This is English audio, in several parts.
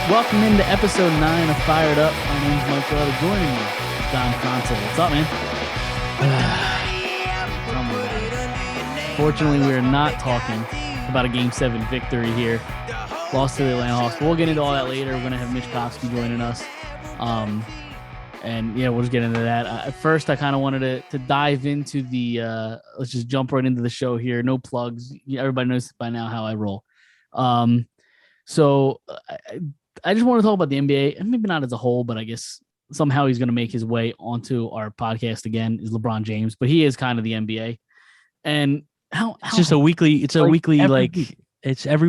Welcome into episode 9 of Fired Up. My name's Mike Brother. Joining me, Don Conte. What's up, man? Tell me about it. Fortunately, we are not talking about a Game 7 victory here. Lost to the Atlanta Hawks. We'll get into all that later. We're going to have Mitch Kofsky joining us. And yeah, we'll just get into that. At first, I kind of wanted to dive into the let's just jump right into the show here. No plugs. Everybody knows by now how I roll. So I just want to talk about the NBA, and maybe not as a whole, but I guess somehow he's going to make his way onto our podcast again is LeBron James, but he is kind of the NBA. And it's just a weekly, it's every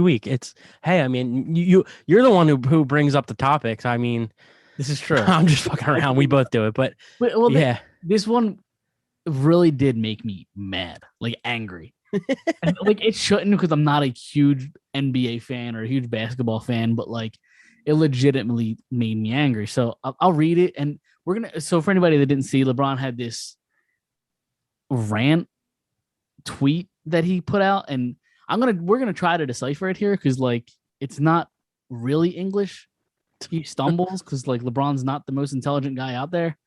week. It's, hey, I mean, you're the one who brings up the topics. I mean, this is true. I'm just fucking around. We both do it, but well, yeah, this one really did make me mad, like angry. And, like, it shouldn't, because I'm not a huge NBA fan or a huge basketball fan, but like it legitimately made me angry. So I'll read it, and so for anybody that didn't see, LeBron had this rant tweet that he put out, and we're gonna try to decipher it here, because like it's not really English. He stumbles because like LeBron's not the most intelligent guy out there.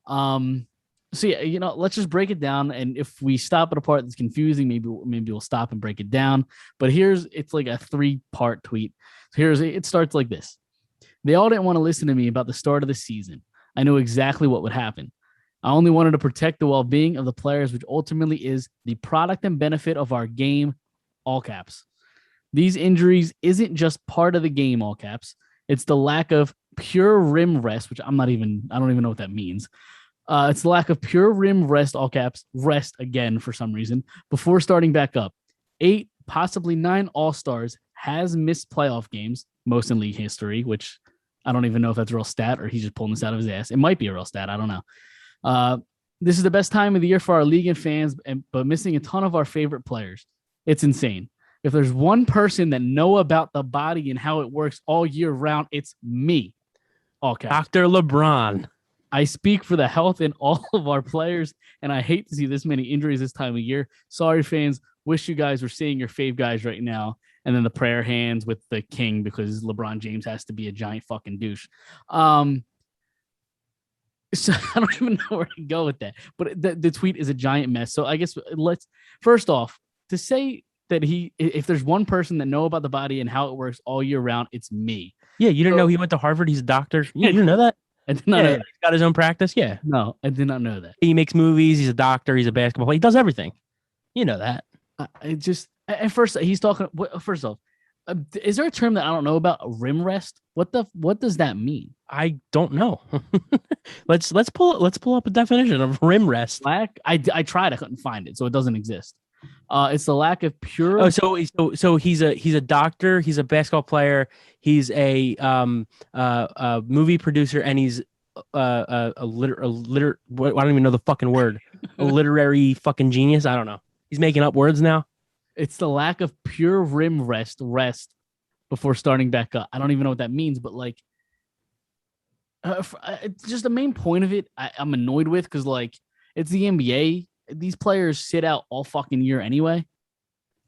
So yeah, let's just break it down, and if we stop at a part that's confusing, maybe we'll stop and break it down. But it's like a 3-part tweet. So it starts like this. They all didn't want to listen to me about the start of the season. I knew exactly what would happen. I only wanted to protect the well-being of the players, which ultimately is the product and benefit of our game, all caps. These injuries isn't just part of the game, all caps. It's the lack of pure rim rest, which I don't even know what that means. It's the lack of pure rim rest, all caps, rest again for some reason, before starting back up. 8, possibly 9 All-Stars has missed playoff games, most in league history, which I don't even know if that's a real stat or he's just pulling this out of his ass. It might be a real stat. I don't know. This is the best time of the year for our league and fans, but missing a ton of our favorite players. It's insane. If there's one person that know about the body and how it works all year round, it's me. All caps. Dr. LeBron. I speak for the health in all of our players, and I hate to see this many injuries this time of year. Sorry, fans. Wish you guys were seeing your fave guys right now. And then the prayer hands with the king, because LeBron James has to be a giant fucking douche. So I don't even know where to go with that. But the tweet is a giant mess. So I guess first off, to say that if there's one person that know about the body and how it works all year round, it's me. Yeah, you didn't know he went to Harvard. He's a doctor. You didn't know that? I did not know that. He's got his own practice. Yeah. No, I did not know that. He makes movies. He's a doctor. He's a basketball player. He does everything. You know that. At first he's talking. First off, is there a term that I don't know about? Rim rest? What does that mean? I don't know. let's pull up a definition of rim rest. I tried. I couldn't find it, so it doesn't exist. It's the lack of pure. Oh, so he's a doctor. He's a basketball player. He's a movie producer, and he's I don't even know the fucking word. A literary fucking genius. I don't know. He's making up words now. It's the lack of pure rim rest before starting back up. I don't even know what that means, but like, just the main point of it, I'm annoyed with, because like it's the NBA. These players sit out all fucking year anyway.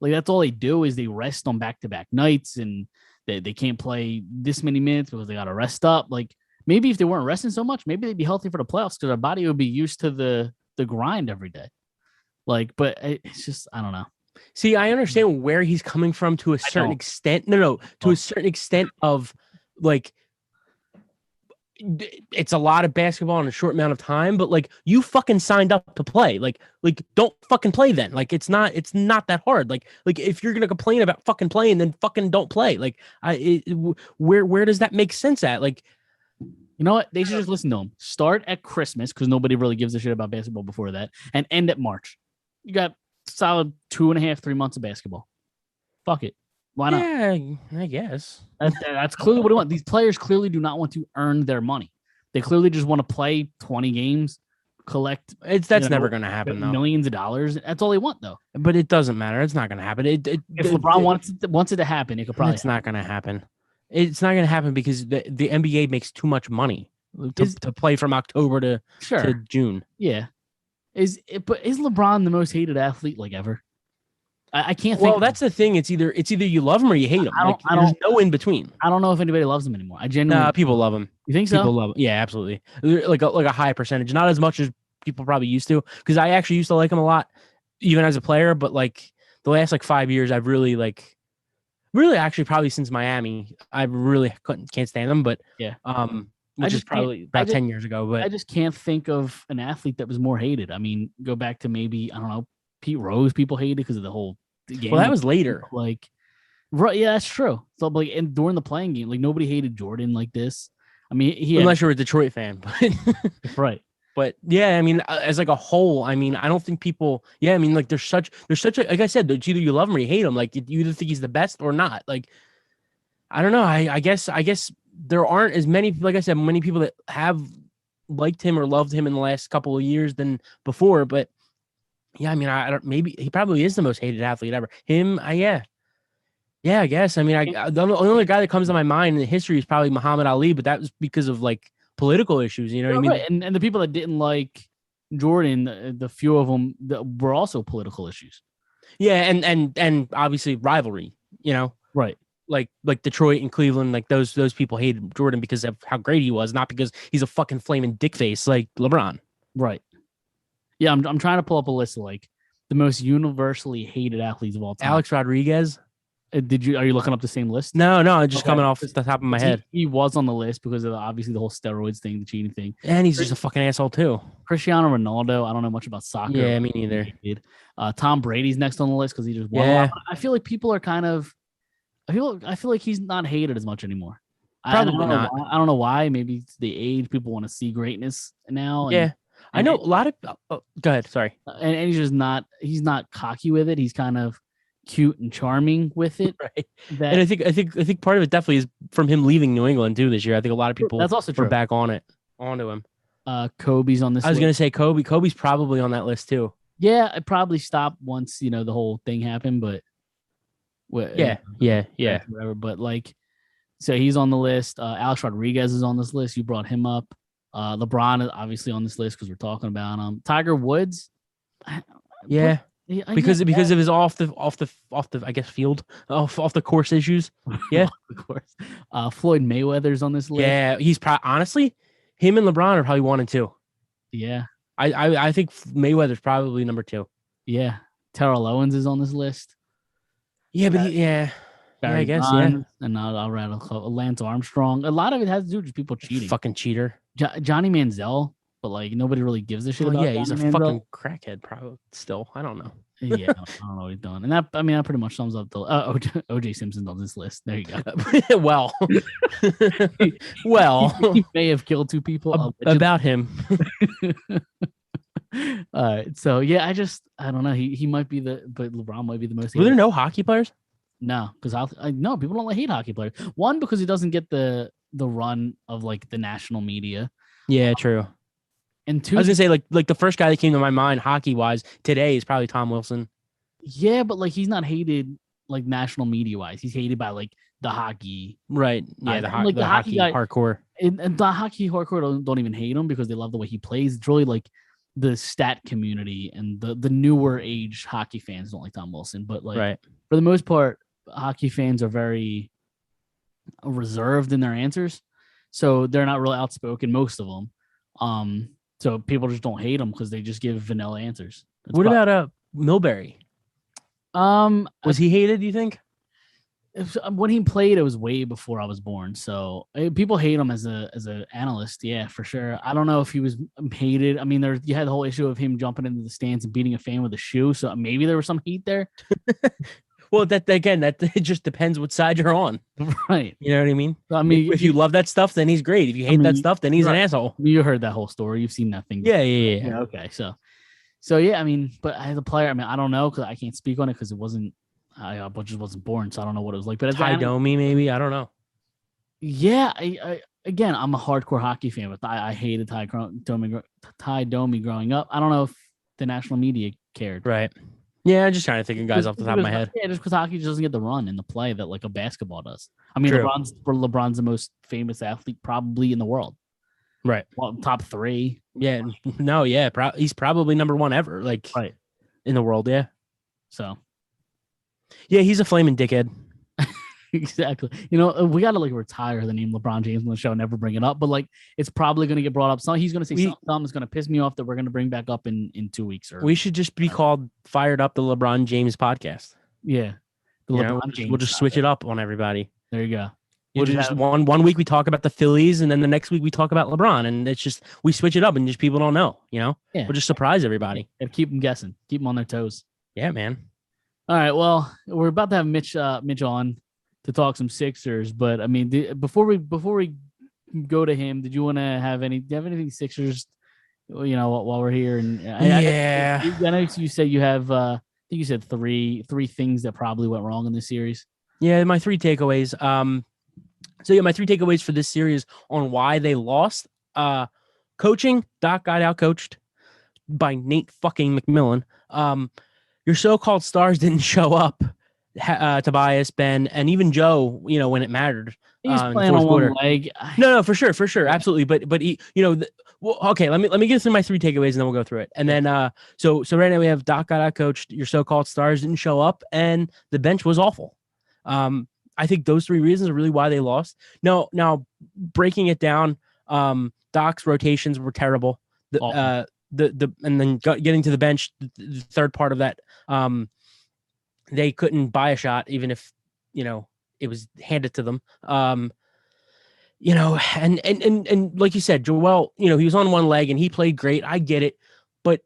Like, that's all they do is they rest on back-to-back nights, and they can't play this many minutes because they got to rest up. Like, maybe if they weren't resting so much, maybe they'd be healthy for the playoffs, because our body would be used to the grind every day. Like, but it's just, I don't know. See, I understand where he's coming from to a certain extent. To a certain extent of like, it's a lot of basketball in a short amount of time, but like, you fucking signed up to play. Like don't fucking play then. Like, it's not that hard. Like if you're gonna complain about fucking playing, then fucking don't play. Like, where does that make sense at? Like, you know what? They should just listen to him. Start at Christmas, because nobody really gives a shit about basketball before that, and end at March. You got solid 2.5, 3 months of basketball. Fuck it. Why not? Yeah, I guess. That's clearly what they want. These players clearly do not want to earn their money. They clearly just want to play 20 games, collect. That's never going to happen, though. Millions of dollars. That's all they want, though. But it doesn't matter. It's not going to happen. If LeBron wants it to happen, it could probably. It's not going to happen. It's not going to happen because the NBA makes too much money to play from October to June. Yeah. Is LeBron the most hated athlete like ever? I can't think. Well, that's the thing. It's either you love him or you hate him. I don't. Like I there's don't. no in between. I don't know if anybody loves him anymore. I genuinely. Nah, people love him. You think People so? love him. Yeah, absolutely. Like a high percentage, not as much as people probably used to. Because I actually used to like him a lot, even as a player. But like the last like 5 years, I've really actually probably since Miami, I really can't stand him. But Yeah. which is probably about 10 years ago. I But just can't think of an athlete that was more hated. I mean, go back to maybe I don't know Pete Rose. People hated because of the whole game. well, that was later. Like, right? Yeah, that's true. So like, and during the playing game, like nobody hated Jordan like this. I mean, Unless you're a Detroit fan, but right. But yeah, I mean, as like a whole, I mean, I don't think people. Yeah, I mean, like there's such a like I said, it's either you love him or you hate him. Like you either think he's the best or not. Like I don't know. I guess there aren't as many, like I said, many people that have liked him or loved him in the last couple of years than before. But yeah, I mean, I don't. Maybe he probably is the most hated athlete ever. Him, yeah, I guess. I mean, the only guy that comes to my mind in history is probably Muhammad Ali, but that was because of like political issues. You know what I mean? Right. And the people that didn't like Jordan, the few of them that were also political issues. Yeah, and obviously rivalry. You know, right? Like Detroit and Cleveland, like those people hated Jordan because of how great he was, not because he's a fucking flaming dick face like LeBron. Right. Yeah, I'm trying to pull up a list of like the most universally hated athletes of all time. Alex Rodriguez. Are you looking up the same list? No, just coming off the top of my head. He was on the list because of obviously the whole steroids thing, the cheating thing. And he's just a fucking asshole too. Cristiano Ronaldo, I don't know much about soccer. Yeah, me neither. Tom Brady's next on the list because he just won. Yeah. I feel like people are kind of I feel like he's not hated as much anymore. Probably not. I don't know why. Maybe it's the age. People want to see greatness now. Yeah. I know a lot of go ahead, sorry. And he's just not cocky with it. He's kind of cute and charming with it. Right. And I think part of it definitely is from him leaving New England too this year. I think a lot of people that's also true. Were back onto him. Kobe's on this. I was gonna say Kobe. Kobe's probably on that list too. Yeah, it probably stopped once the whole thing happened, but yeah. Whatever. But like, so he's on the list. Alex Rodriguez is on this list. You brought him up. LeBron is obviously on this list because we're talking about him. Tiger Woods. Yeah. Because of his off the I guess field off the course issues. Yeah, of course. Floyd Mayweather's on this list. Yeah, he's honestly him and LeBron are probably 1 and 2. Yeah, I think Mayweather's probably number 2. Yeah, Terrell Owens is on this list. Yeah, but I guess Bonds, and I'll rattle Lance Armstrong. A lot of it has to do with just people cheating. Fucking cheater. Johnny Manziel. But like nobody really gives a shit about. Yeah, he's Johnny a Manziel. Fucking crackhead. Probably still. I don't know. Yeah, I don't know what he's done, and that pretty much sums up the OJ Simpson's on this list. There you go. well, he may have killed 2 people about him. All right, so yeah, I don't know. He might be but LeBron might be the most. Were there no hockey players? No, because no people don't hate hockey players. One, because he doesn't get the run of like the national media. Yeah, true. And 2, I was gonna say like the first guy that came to my mind hockey wise today is probably Tom Wilson. Yeah, but like he's not hated like national media wise. He's hated by like the hockey. Right. Yeah, the hockey guy, hardcore. And the hockey hardcore don't even hate him because they love the way he plays. It's really like the stat community and the newer age hockey fans don't like Tom Wilson. But like for the most part, hockey fans are very reserved in their answers. So they're not really outspoken, most of them. So people just don't hate him because they just give vanilla answers. What about Milbury? Was he hated, do you think? When he played, it was way before I was born. So people hate him as an analyst. Yeah, for sure. I don't know if he was hated. I mean, you had the whole issue of him jumping into the stands and beating a fan with a shoe. So maybe there was some heat there. Well, that it just depends what side you're on. Right. You know what I mean? I mean, if you love that stuff, then he's great. If you hate that stuff, then he's an asshole. You heard that whole story. You've seen that thing. Yeah. Okay. So yeah, I mean, but as a player, I mean, I don't know because I can't speak on it because it wasn't, I just wasn't born, so I don't know what it was like. But as Ty Domi, maybe, I don't know. Yeah, again, I'm a hardcore hockey fan, but I hated Ty Domi growing up. I don't know if the national media cared. Right. Yeah, I'm just trying to think of guys off the top of my head. Yeah, just because hockey just doesn't get the run and the play that like a basketball does. I mean, True. LeBron's the most famous athlete probably in the world. Right. Well, top 3. Yeah. No. Yeah. He's probably number 1 ever. Like. Right. In the world. Yeah. So. Yeah, he's a flaming dickhead. Exactly. You know, we got to like retire the name LeBron James on the show, never bring it up. But like, it's probably going to get brought up. So he's going to say something that's going to piss me off that we're going to bring back up in 2 weeks. Or we should just be called Fired Up, the LeBron James podcast. Yeah, the LeBron James. We'll just switch it up on everybody. There you go. We'll just one week we talk about the Phillies, and then the next week we talk about LeBron, and it's just we switch it up, and just people don't know. Yeah. We'll just surprise everybody and keep them guessing, keep them on their toes. Yeah, man. All right, well, we're about to have Mitch on to talk some Sixers, but I mean, before we go to him, did you want to have do you have anything Sixers? You know, while we're here, and I know you said you have. I think you said three things that probably went wrong in this series. Yeah, my 3 takeaways. My 3 takeaways for this series on why they lost. Coaching, Doc got outcoached by Nate fucking McMillan. Your so-called stars didn't show up. Tobias, Ben, and even Joe, you know, when it mattered. He's playing on one leg. No, for sure, absolutely. But he, you know, okay. Let me get through my 3 takeaways, and then we'll go through it. And then, so right now we have Doc got outcoached. Your so-called stars didn't show up, and the bench was awful. I think those 3 reasons are really why they lost. Now breaking it down, Doc's rotations were terrible. And then getting to the bench, the third part of that, they couldn't buy a shot, even if, you know, it was handed to them. You know, and like you said, Joel, you know, he was on one leg and he played great. I get it. But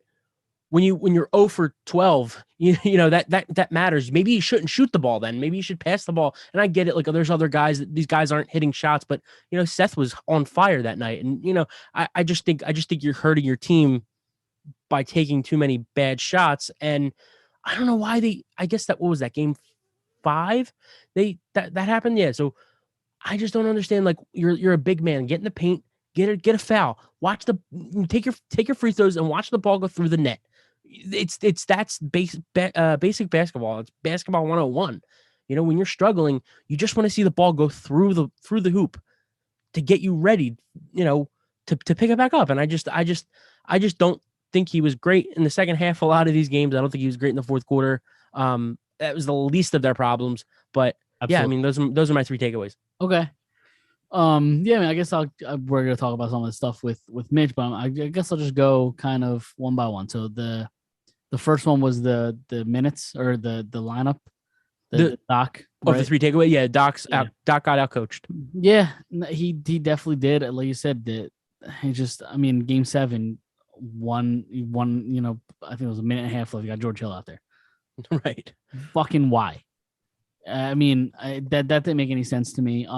when you're 0 for 12, you know, that matters. Maybe you shouldn't shoot the ball then. Maybe you should pass the ball. And I get it. Like, there's other guys that these guys aren't hitting shots, but, you know, Seth was on fire that night. And, you know, I just think you're hurting your team by taking too many bad shots. And I don't know why I guess what was that, game 5? That happened. Yeah. So I just don't understand. Like, you're a big man, get in the paint, get a foul, take your free throws and watch the ball go through the net. That's basic basketball. It's basketball 101. You know, when you're struggling, you just want to see the ball go through the hoop to get you ready, you know, to pick it back up. And I just don't think he was great in the second half. A lot of these games, I don't think he was great in the fourth quarter. That was the least of their problems. But absolutely. Yeah, I mean, those are my 3 takeaways. Okay. Yeah, I mean, I guess we're gonna talk about some of the stuff with Mitch, but I guess I'll just go kind of one by one. So the first one was the minutes or the lineup, the Doc. Right? The 3 takeaway. Yeah, Doc got outcoached. Yeah, he definitely did. Like you said, he just, I mean, game 7, one, you know, I think it was a minute and a half left. You got George Hill out there. Right. Fucking why? I mean, that didn't make any sense to me.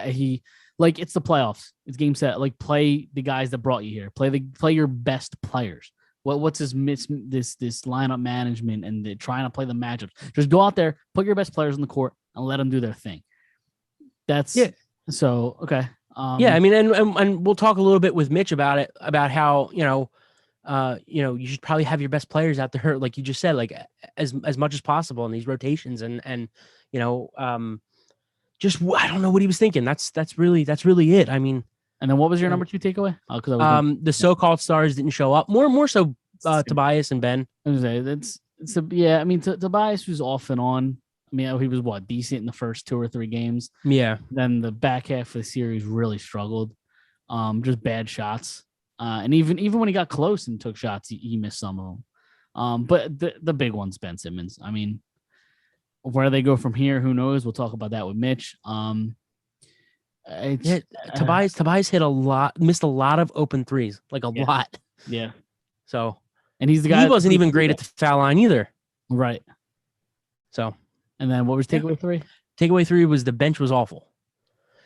He, like, it's the playoffs. It's game set. Like, play the guys that brought you here. Play your best players. What's this lineup management and trying to play the matchups? Just go out there, put your best players on the court, and let them do their thing. That's so okay. Yeah, I mean, and we'll talk a little bit with Mitch about it, about how, you know, you should probably have your best players out there, like you just said, like as much as possible in these rotations, and you know, just I don't know what he was thinking. That's really it. I mean, and then what was your number 2 takeaway? The so-called stars didn't show up. More so, Tobias and Ben. I was gonna say yeah. I mean, Tobias was off and on. I mean, he was decent in the first 2 or 3 games. Yeah. Then the back half of the series really struggled. Just bad shots. And even when he got close and took shots, he missed some of them. But the big one's Ben Simmons. I mean, where they go from here, who knows? We'll talk about that with Mitch. Tobias missed a lot of open threes, like a lot. Yeah. So, and he's the guy. He wasn't even great at the foul line either. Right. So, and then what was takeaway 3? Takeaway 3 was the bench was awful.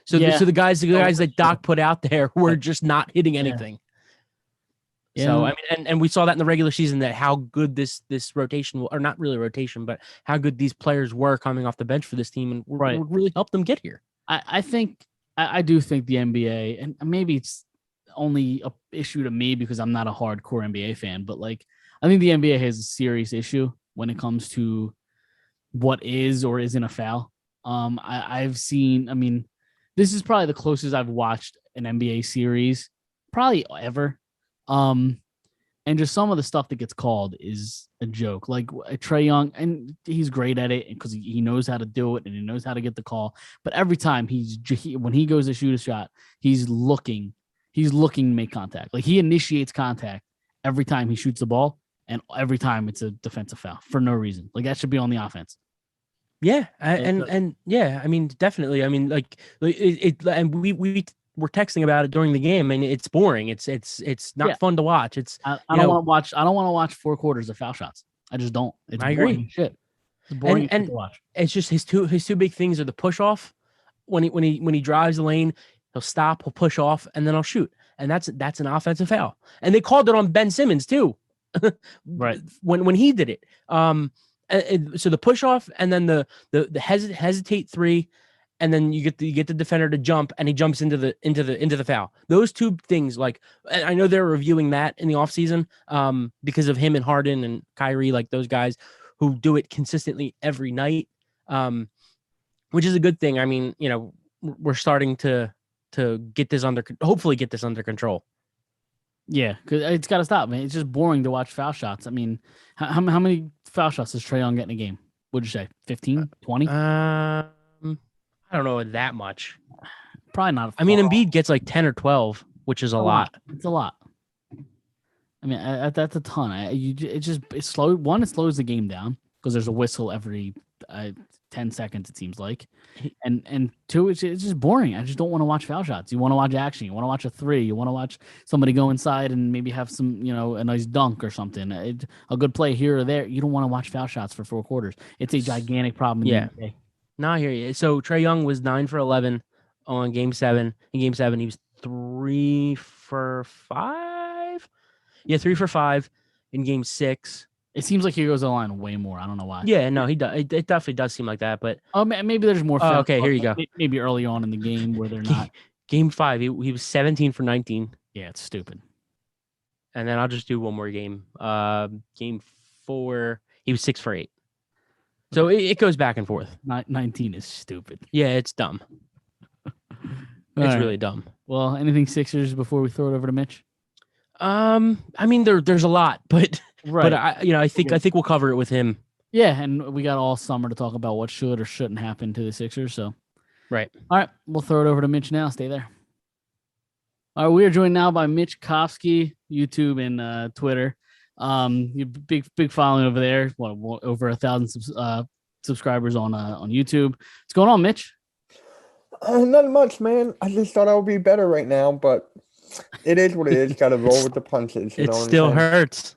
So, the guys that Doc put out there were just not hitting anything. Yeah. So I mean, and we saw that in the regular season, that how good this rotation, or not really rotation, but how good these players were coming off the bench for this team, and would really help them get here. I do think the NBA, and maybe it's only a issue to me because I'm not a hardcore NBA fan, but like I think the NBA has a serious issue when it comes to what is or isn't a foul. I've seen, I mean, this is probably the closest I've watched an NBA series probably ever. And And just some of the stuff that gets called is a joke. Like Trae Young, and he's great at it because he knows how to do it and he knows how to get the call. But every time when he goes to shoot a shot, he's looking to make contact. Like he initiates contact every time he shoots the ball, and every time it's a defensive foul for no reason. Like that should be on the offense. Yeah, and yeah, I mean, definitely. I mean, like and we were texting about it during the game, and it's boring. It's not fun to watch. It's I don't want to watch. I don't want to watch 4 quarters of foul shots. I just don't. It's I boring agree. shit. It's boring and to watch. It's just his two big things are the push off. When he drives the lane, he'll stop, he'll push off, and then I'll shoot. And that's an offensive foul. And they called it on Ben Simmons too. Right. When he did it. So the push off and then the hesitate 3, and then you get the defender to jump, and he jumps into the foul. Those two things, like, I know they're reviewing that in the offseason because of him and Harden and Kyrie, like those guys who do it consistently every night, which is a good thing. I mean, we're starting to hopefully get this under control. Yeah, because it's got to stop, man. It's just boring to watch foul shots. I mean, how many foul shots does Trae Young get in a game? What'd you say? 15, 20? I don't know that much. Probably not. I mean, Embiid gets like 10 or 12, which is a lot. It's a lot. I mean, that's a ton. It's slow. One, it slows the game down because there's a whistle every 10 seconds, it seems like. And two, it's just boring. I just don't want to watch foul shots. You want to watch action. You want to watch a 3. You want to watch somebody go inside and maybe have some, a nice dunk or something. A good play here or there. You don't want to watch foul shots for 4 quarters. It's a gigantic problem in the NBA. No, I hear you. So Trae Young was 9 for 11 on Game 7. In Game 7, he was 3 for 5. Yeah, 3 for 5 in Game 6. It seems like he goes to the line way more. I don't know why. Yeah, no, he does. It definitely does seem like that. But maybe there's more. Okay, here you go. Maybe early on in the game where they're not. Game 5, he was 17 for 19. Yeah, it's stupid. And then I'll just do one more game. Game 4, he was 6 for 8. So it goes back and forth. 19 is stupid. Yeah, it's dumb. It's really dumb. Well, anything Sixers before we throw it over to Mitch? I mean, there's a lot, but right. But I think we'll cover it with him. Yeah, and we got all summer to talk about what should or shouldn't happen to the Sixers. So, right. All right, we'll throw it over to Mitch now. Stay there. All right, we are joined now by Mitch Kofsky, YouTube and Twitter. Big following over there. Over 1,000 subscribers on YouTube. What's going on, Mitch? Not much, man. I just thought I would be better right now, but it is what it is. Got to roll with the punches. It still hurts.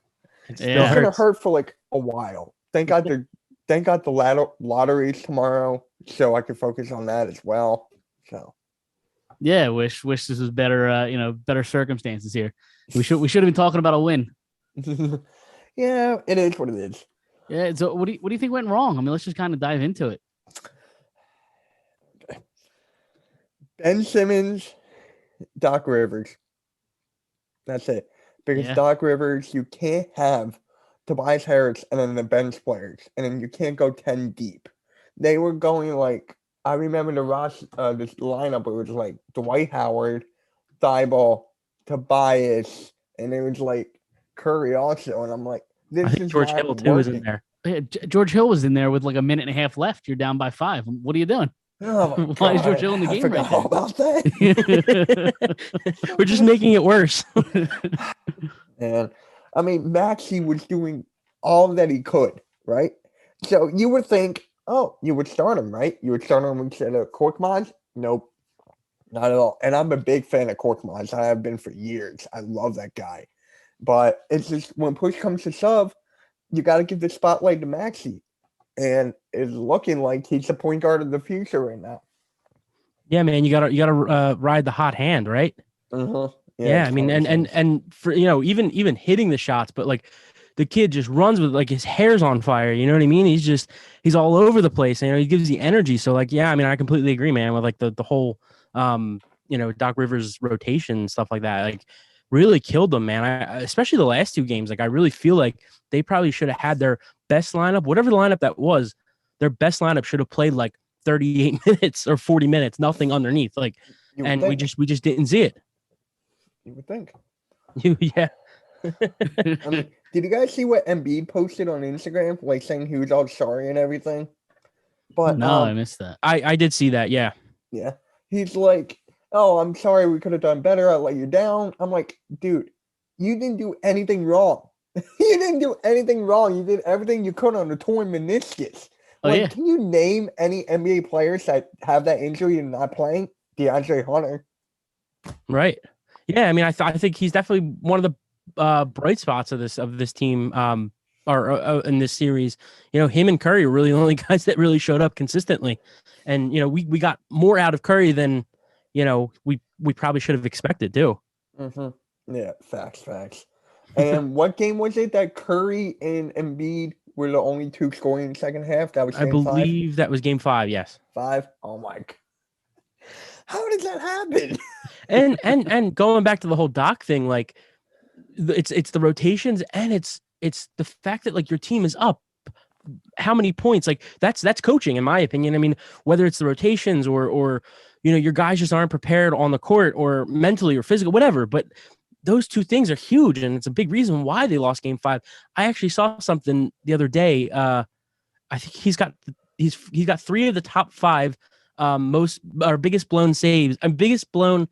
It's gonna hurt for like a while. Thank God the lottery's tomorrow, so I can focus on that as well. So, yeah, wish this was better. Better circumstances here. We should have been talking about a win. Yeah, it is what it is. Yeah. So, what do you think went wrong? I mean, let's just kind of dive into it. Ben Simmons, Doc Rivers. That's it. Because Doc Rivers, you can't have Tobias Harris and then the bench players, and then you can't go 10 deep. They were going like, I remember this lineup. It was like Dwight Howard, Thibault, Tobias, and it was like Curry also. And I'm like, I think George Hill too was in there. Yeah, George Hill was in there with like a minute and a half left. You're down by 5. What are you doing? Oh, why is George Hill in the game right now? About that. We're just making it worse. And I mean, Maxey was doing all that he could, right? So you would think, you would start him, right? You would start him instead of Korkmaz? Nope, not at all. And I'm a big fan of Korkmaz. I have been for years. I love that guy. But it's just when push comes to shove, you got to give the spotlight to Maxey. And it's looking like he's the point guard of the future right now. Yeah, man, you gotta ride the hot hand, right? Uh-huh. Yeah, I mean, and for even hitting the shots, but like the kid just runs with like his hair's on fire. You know what I mean? He's all over the place. And, he gives the energy. So like, yeah, I mean, I completely agree, man, with like the whole Doc Rivers rotation and stuff like that. Like, really killed them, man. Especially the last 2 games. Like, I really feel like they probably should have had their best lineup, whatever the lineup that was. Their best lineup should have played like 38 minutes or 40 minutes, nothing underneath. Like, and we just didn't see it. You would think. Yeah. I mean, did you guys see what Embiid posted on Instagram, like saying he was all sorry and everything? But No, I missed that. I did see that. Yeah. yeah, he's like, "Oh, I'm sorry, we could have done better. I let you down." I'm like, dude, you didn't do anything wrong. You didn't do anything wrong. You did everything you could on a torn meniscus. Oh, Like, yeah. can you name any NBA players that have that injury and not playing? DeAndre Hunter. Right. Yeah. I mean, I think he's definitely one of the bright spots of this team. Or in this series, him and Curry are really the only guys that really showed up consistently, and we got more out of Curry than we probably should have expected too. Mm-hmm. Yeah, facts. And what game was it that Curry and Embiid were the only two scoring in the second half? That was I game believe that was game 5. Yes. 5. Oh my God. How did that happen? and going back to the whole Doc thing, like it's the rotations and it's the fact that like your team is up how many points, like that's coaching in my opinion. I mean, whether it's the rotations or your guys just aren't prepared on the court or mentally or physical, whatever, but those two things are huge and it's a big reason why they lost game 5. I actually saw something the other day. I think he's got 3 of the top 5 most or biggest blown saves and biggest blown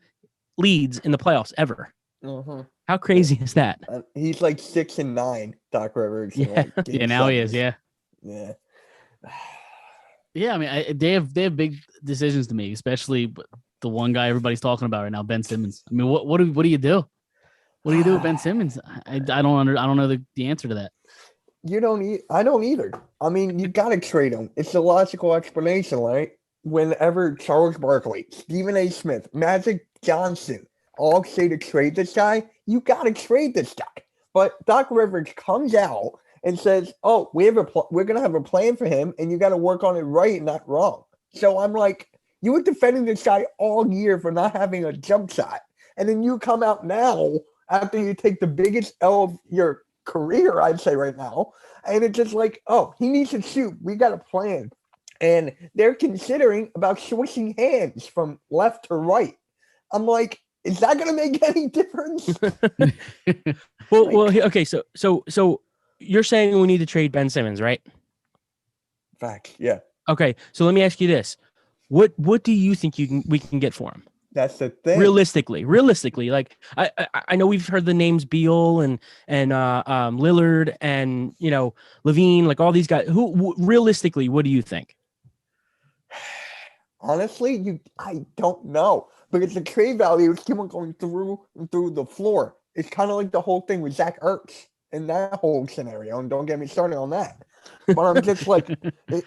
leads in the playoffs ever. Mm-hmm. How crazy is that? He's like 6-9, Doc Rivers. Yeah. Yeah, now he is. Yeah. Yeah. Yeah, I mean, they have big decisions to make, especially the one guy everybody's talking about right now, Ben Simmons. I mean, what do you do? What do you do with Ben Simmons? I don't know the answer to that. I don't either. I mean, you got to trade him. It's the logical explanation, right? Whenever Charles Barkley, Stephen A. Smith, Magic Johnson all say to trade this guy, you got to trade this guy. But Doc Rivers comes out and says, "Oh, we're going to have a plan for him, and you got to work on it right, not wrong." So I'm like, you were defending this guy all year for not having a jump shot, and then you come out now after you take the biggest L of your career, I'd say right now, and it's just like, oh, he needs to shoot. We got a plan. And they're considering about switching hands from left to right. I'm like, is that going to make any difference? Well, okay. So you're saying we need to trade Ben Simmons, right? Fact. Yeah. Okay. So let me ask you this: what do you think we can get for him? That's the thing. Realistically, like I know we've heard the names Beal and Lillard and Levine, like all these guys. Realistically, what do you think? Honestly, I don't know, because the trade value is keep on going through the floor. It's kind of like the whole thing with Zach Ertz in that whole scenario, and don't get me started on that. But I'm just like,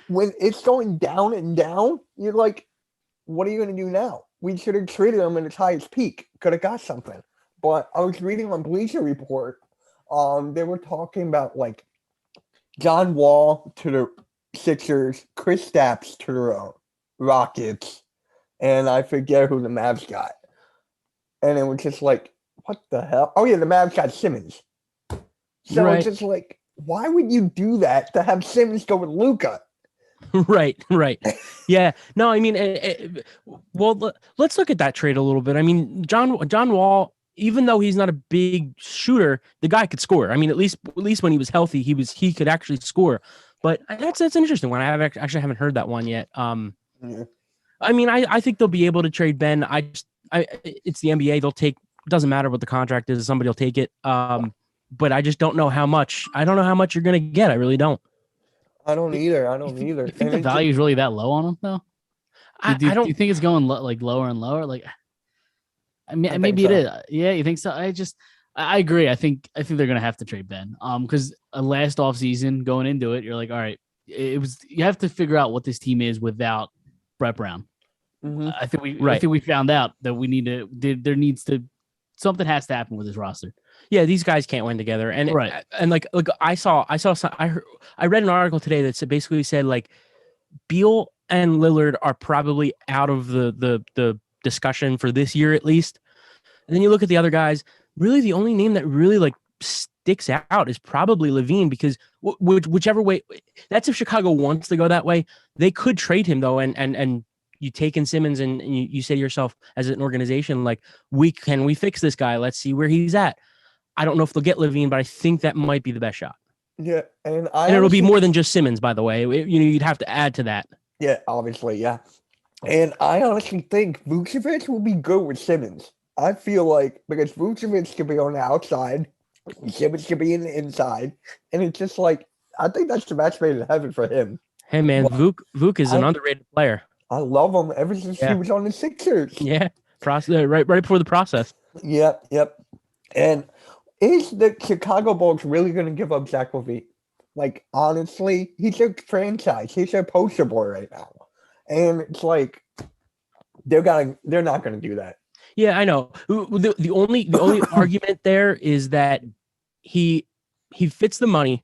when it's going down and down, you're like, what are you going to do now? We should have traded him in its highest peak. Could have got something. But I was reading on Bleacher Report. They were talking about like John Wall to the Sixers, Chris Stapps to the Rockets, and I forget who the Mavs got. And it was just like, what the hell? Oh yeah, the Mavs got Simmons. So Right. it's just like, why would you do that to have Simmons go with Luka? Right. Yeah. No, I mean, well, let's look at that trade a little bit. I mean, John Wall, even though he's not a big shooter, the guy could score. I mean, at least when he was healthy, he could actually score. But that's an interesting one. I haven't heard that one yet. Yeah. I mean, I think they'll be able to trade Ben. It's the NBA. They'll take. Doesn't matter what the contract is. Somebody will take it. But I just don't know how much. I don't know how much you're gonna get. I really don't. I don't either. You think the value is really that low on him though? Do you think it's going lower and lower? Like, I mean, maybe so. it is. Yeah, you think so? I agree. I think they're gonna have to trade Ben. Because last offseason going into it, you're like, all right, you have to figure out what this team is without Brett Brown. Mm-hmm. I think we found out that something has to happen with his roster. Yeah, these guys can't win together. And Right. And like I read an article today that basically said like Beal and Lillard are probably out of the discussion for this year at least. And then you look at the other guys. Really, the only name that really like sticks out is probably Levine, because whichever way, that's if Chicago wants to go that way. They could trade him though, and you take in Simmons and you say to yourself as an organization, like, can we fix this guy? Let's see where he's at. I don't know if they'll get Levine, but I think that might be the best shot. Yeah, and It'll be more than just Simmons, by the way. You'd have to add to that. Yeah, obviously, yeah. And I honestly think Vucevic will be good with Simmons. I feel like because Vucevic could be on the outside, Simmons could be in the inside, and it's just like I think that's the match made in heaven for him. Hey man, Vuk is an underrated player. I love him ever since he was on the Sixers. Yeah, right before the process. Yep. And is the Chicago Bulls really going to give up Zach LaVine? Like, honestly, he's a franchise. He's a poster boy right now. And it's like they're not going to do that. Yeah, I know. The only argument there is that he fits the money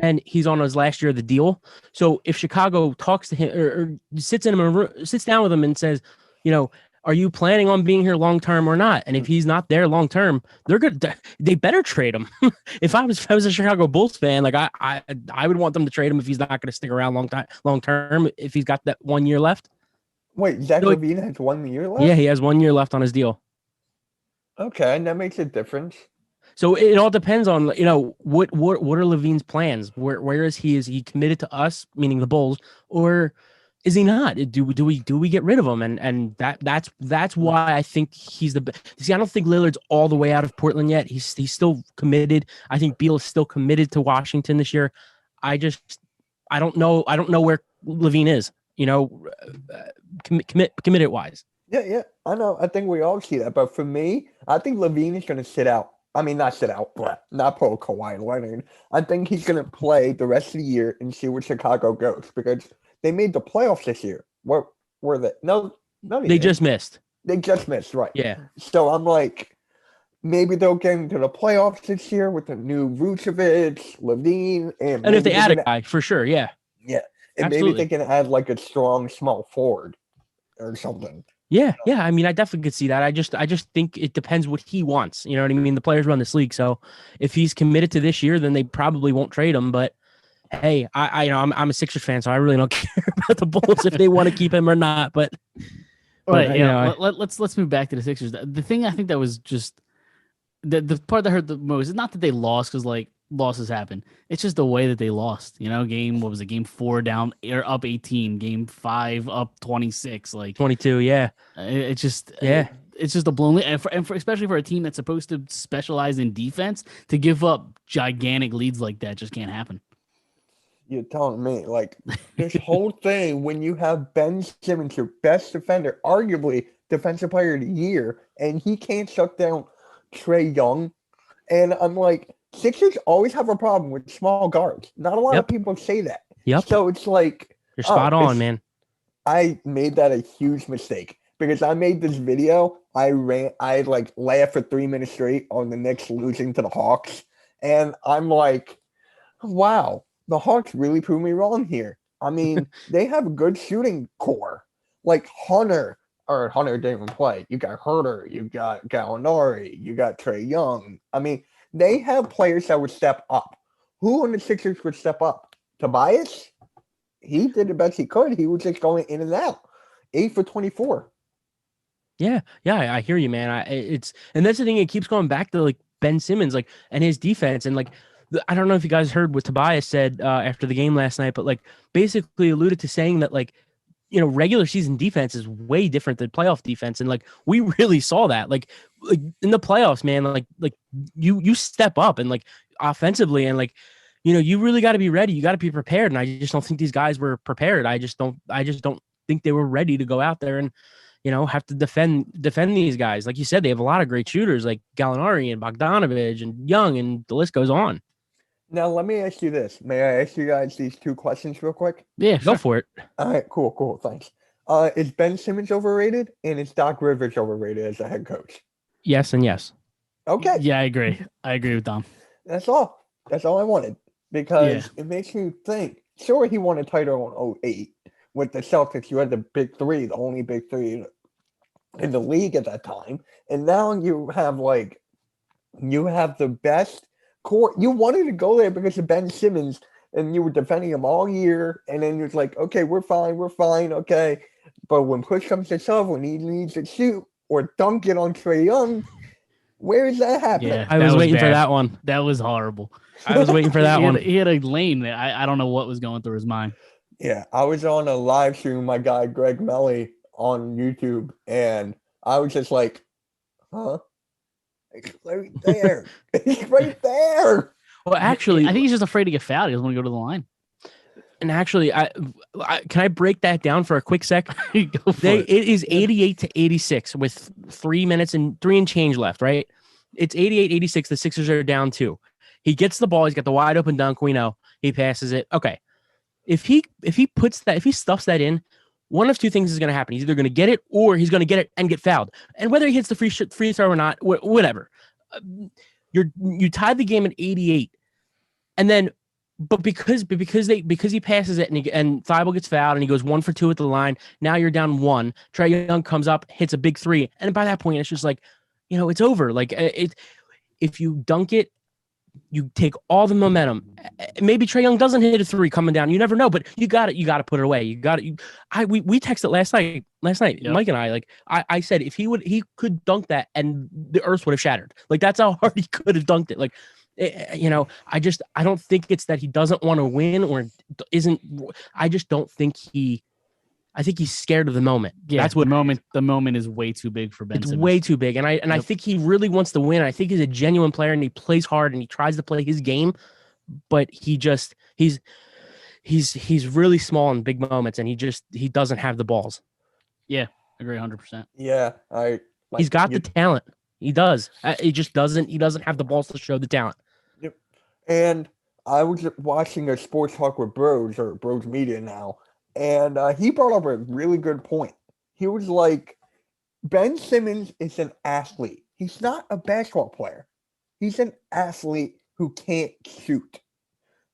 and he's on his last year of the deal. So if Chicago talks to him or sits down with him and says, are you planning on being here long term or not? And if he's not there long term, they better trade him. If I was a Chicago Bulls fan, like I would want them to trade him if he's not going to stick around long term. If he's got that 1 year left. Wait, Zach LaVine has 1 year left? Yeah, he has 1 year left on his deal. Okay, and that makes a difference. So it all depends on what are Levine's plans? Where is he? Is he committed to us, meaning the Bulls, or is he not? Do we get rid of him? And that's why I think he's the best. See, I don't think Lillard's all the way out of Portland yet. He's still committed. I think Beal is still committed to Washington this year. I don't know where Levine is. Committed wise. Yeah, I know. I think we all see that. But for me, I think Levine is going to sit out. I mean, not sit out, but not pull Kawhi Leonard. I think he's going to play the rest of the year and see where Chicago goes because they made the playoffs this year. What were they? No, they just missed. They just missed, right? Yeah. So I'm like, maybe they'll get into the playoffs this year with the new Vucevic, Levine, and if they add a guy, for sure, yeah. Yeah, and maybe they can add like a strong small forward or something. Yeah. I mean, I definitely could see that. I just think it depends what he wants. You know what I mean? The players run this league, so if he's committed to this year, then they probably won't trade him. But hey, I'm a Sixers fan, so I really don't care about the Bulls if they want to keep him or not. But let's move back to the Sixers. The thing I think that was just the part that hurt the most is not that they lost because like losses happen. It's just the way that they lost. Game 4 down or up 18, game 5 up 26, like 22. Yeah, it's just a blown lead, and especially for a team that's supposed to specialize in defense, to give up gigantic leads like that just can't happen. You're telling me, like, this whole thing, when you have Ben Simmons, your best defender, arguably defensive player of the year, and he can't shut down Trae Young, and I'm like, Sixers always have a problem with small guards. Not a lot of people say that. Yep. So it's like, you're spot on, man. I made that a huge mistake because I made this video. I laughed for 3 minutes straight on the Knicks losing to the Hawks. And I'm like, wow, the Hawks really proved me wrong here. I mean, they have a good shooting core. Like Hunter didn't even play. You got Herter, you got Gallinari, you got Trae Young. I mean, they have players that would step up. Who on the Sixers would step up? Tobias? He did the best he could. He was just going in and out. 8 for 24. Yeah, I hear you, man. And that's the thing. It keeps going back to like Ben Simmons, like, and his defense, and like, I don't know if you guys heard what Tobias said after the game last night, but like basically alluded to saying that like, regular season defense is way different than playoff defense, and like we really saw that, like in the playoffs, man. Like you step up and like offensively, and like you really got to be ready. You got to be prepared, and I just don't think these guys were prepared. I just don't think they were ready to go out there and have to defend these guys. Like you said, they have a lot of great shooters like Gallinari and Bogdanovich and Young, and the list goes on. Now, let me ask you this. May I ask you guys these two questions real quick? Yeah, go for it. All right, cool. Thanks. Is Ben Simmons overrated, and is Doc Rivers overrated as a head coach? Yes and yes. Okay. Yeah, I agree with Dom. That's all I wanted, because it makes me think. Sure, he won a title in 2008 with the Celtics. You had the big three, the only big three in the league at that time. And now you have the best core. You wanted to go there because of Ben Simmons, and you were defending him all year, and then you're like, okay, we're fine, okay. But when push comes to shove, when he needs to shoot or dunk it on Trae Young, Where is that happening? Yeah, I was waiting for that one. That was horrible. I was waiting for that one. He had a lane that I don't know what was going through his mind. Yeah, I was on a live stream with my guy Greg Melly on YouTube, and I was just like, huh? It's right there. It's right there. Well, actually, I think he's just afraid to get fouled. He doesn't want to go to the line. and actually, I can I break that down for a quick sec? Go for it. It is 88-86 with 3 minutes and 3 and change left, right? It's 88-86. The Sixers are down 2. He gets the ball. He's got the wide open dunk. We know he passes it. Okay, if he stuffs that in, one of two things is going to happen. He's either going to get it or he's going to get it and get fouled. And whether he hits the free throw or not, whatever. You tied the game at 88, and then. But because he passes it and Thibault gets fouled and he goes 1 for 2 at the line, now you're down 1. Trae Young comes up, hits a big 3, and by that point it's just like, it's over. Like if you dunk it, you take all the momentum. Maybe Trae Young doesn't hit a 3 coming down. You never know, but you got to put it away. You got it. We texted last night. Yep. Mike and I said if he could dunk that and the earth would have shattered. Like that's how hard he could have dunked it. Like. I don't think it's that he doesn't want to win or isn't. I just don't think I think he's scared of the moment. Yeah, that's what the moment is way too big for Ben Simmons. Way too big. And I think he really wants to win. I think he's a genuine player and he plays hard and he tries to play his game, but he's really small in big moments and he doesn't have the balls. Yeah, I agree 100%. Yeah, he's got the talent. He does. He just doesn't. He doesn't have the balls to show the talent. Yep. And I was watching a Sports Talk with Bros or Bros Media now, and he brought up a really good point. He was like, Ben Simmons is an athlete. He's not a basketball player. He's an athlete who can't shoot.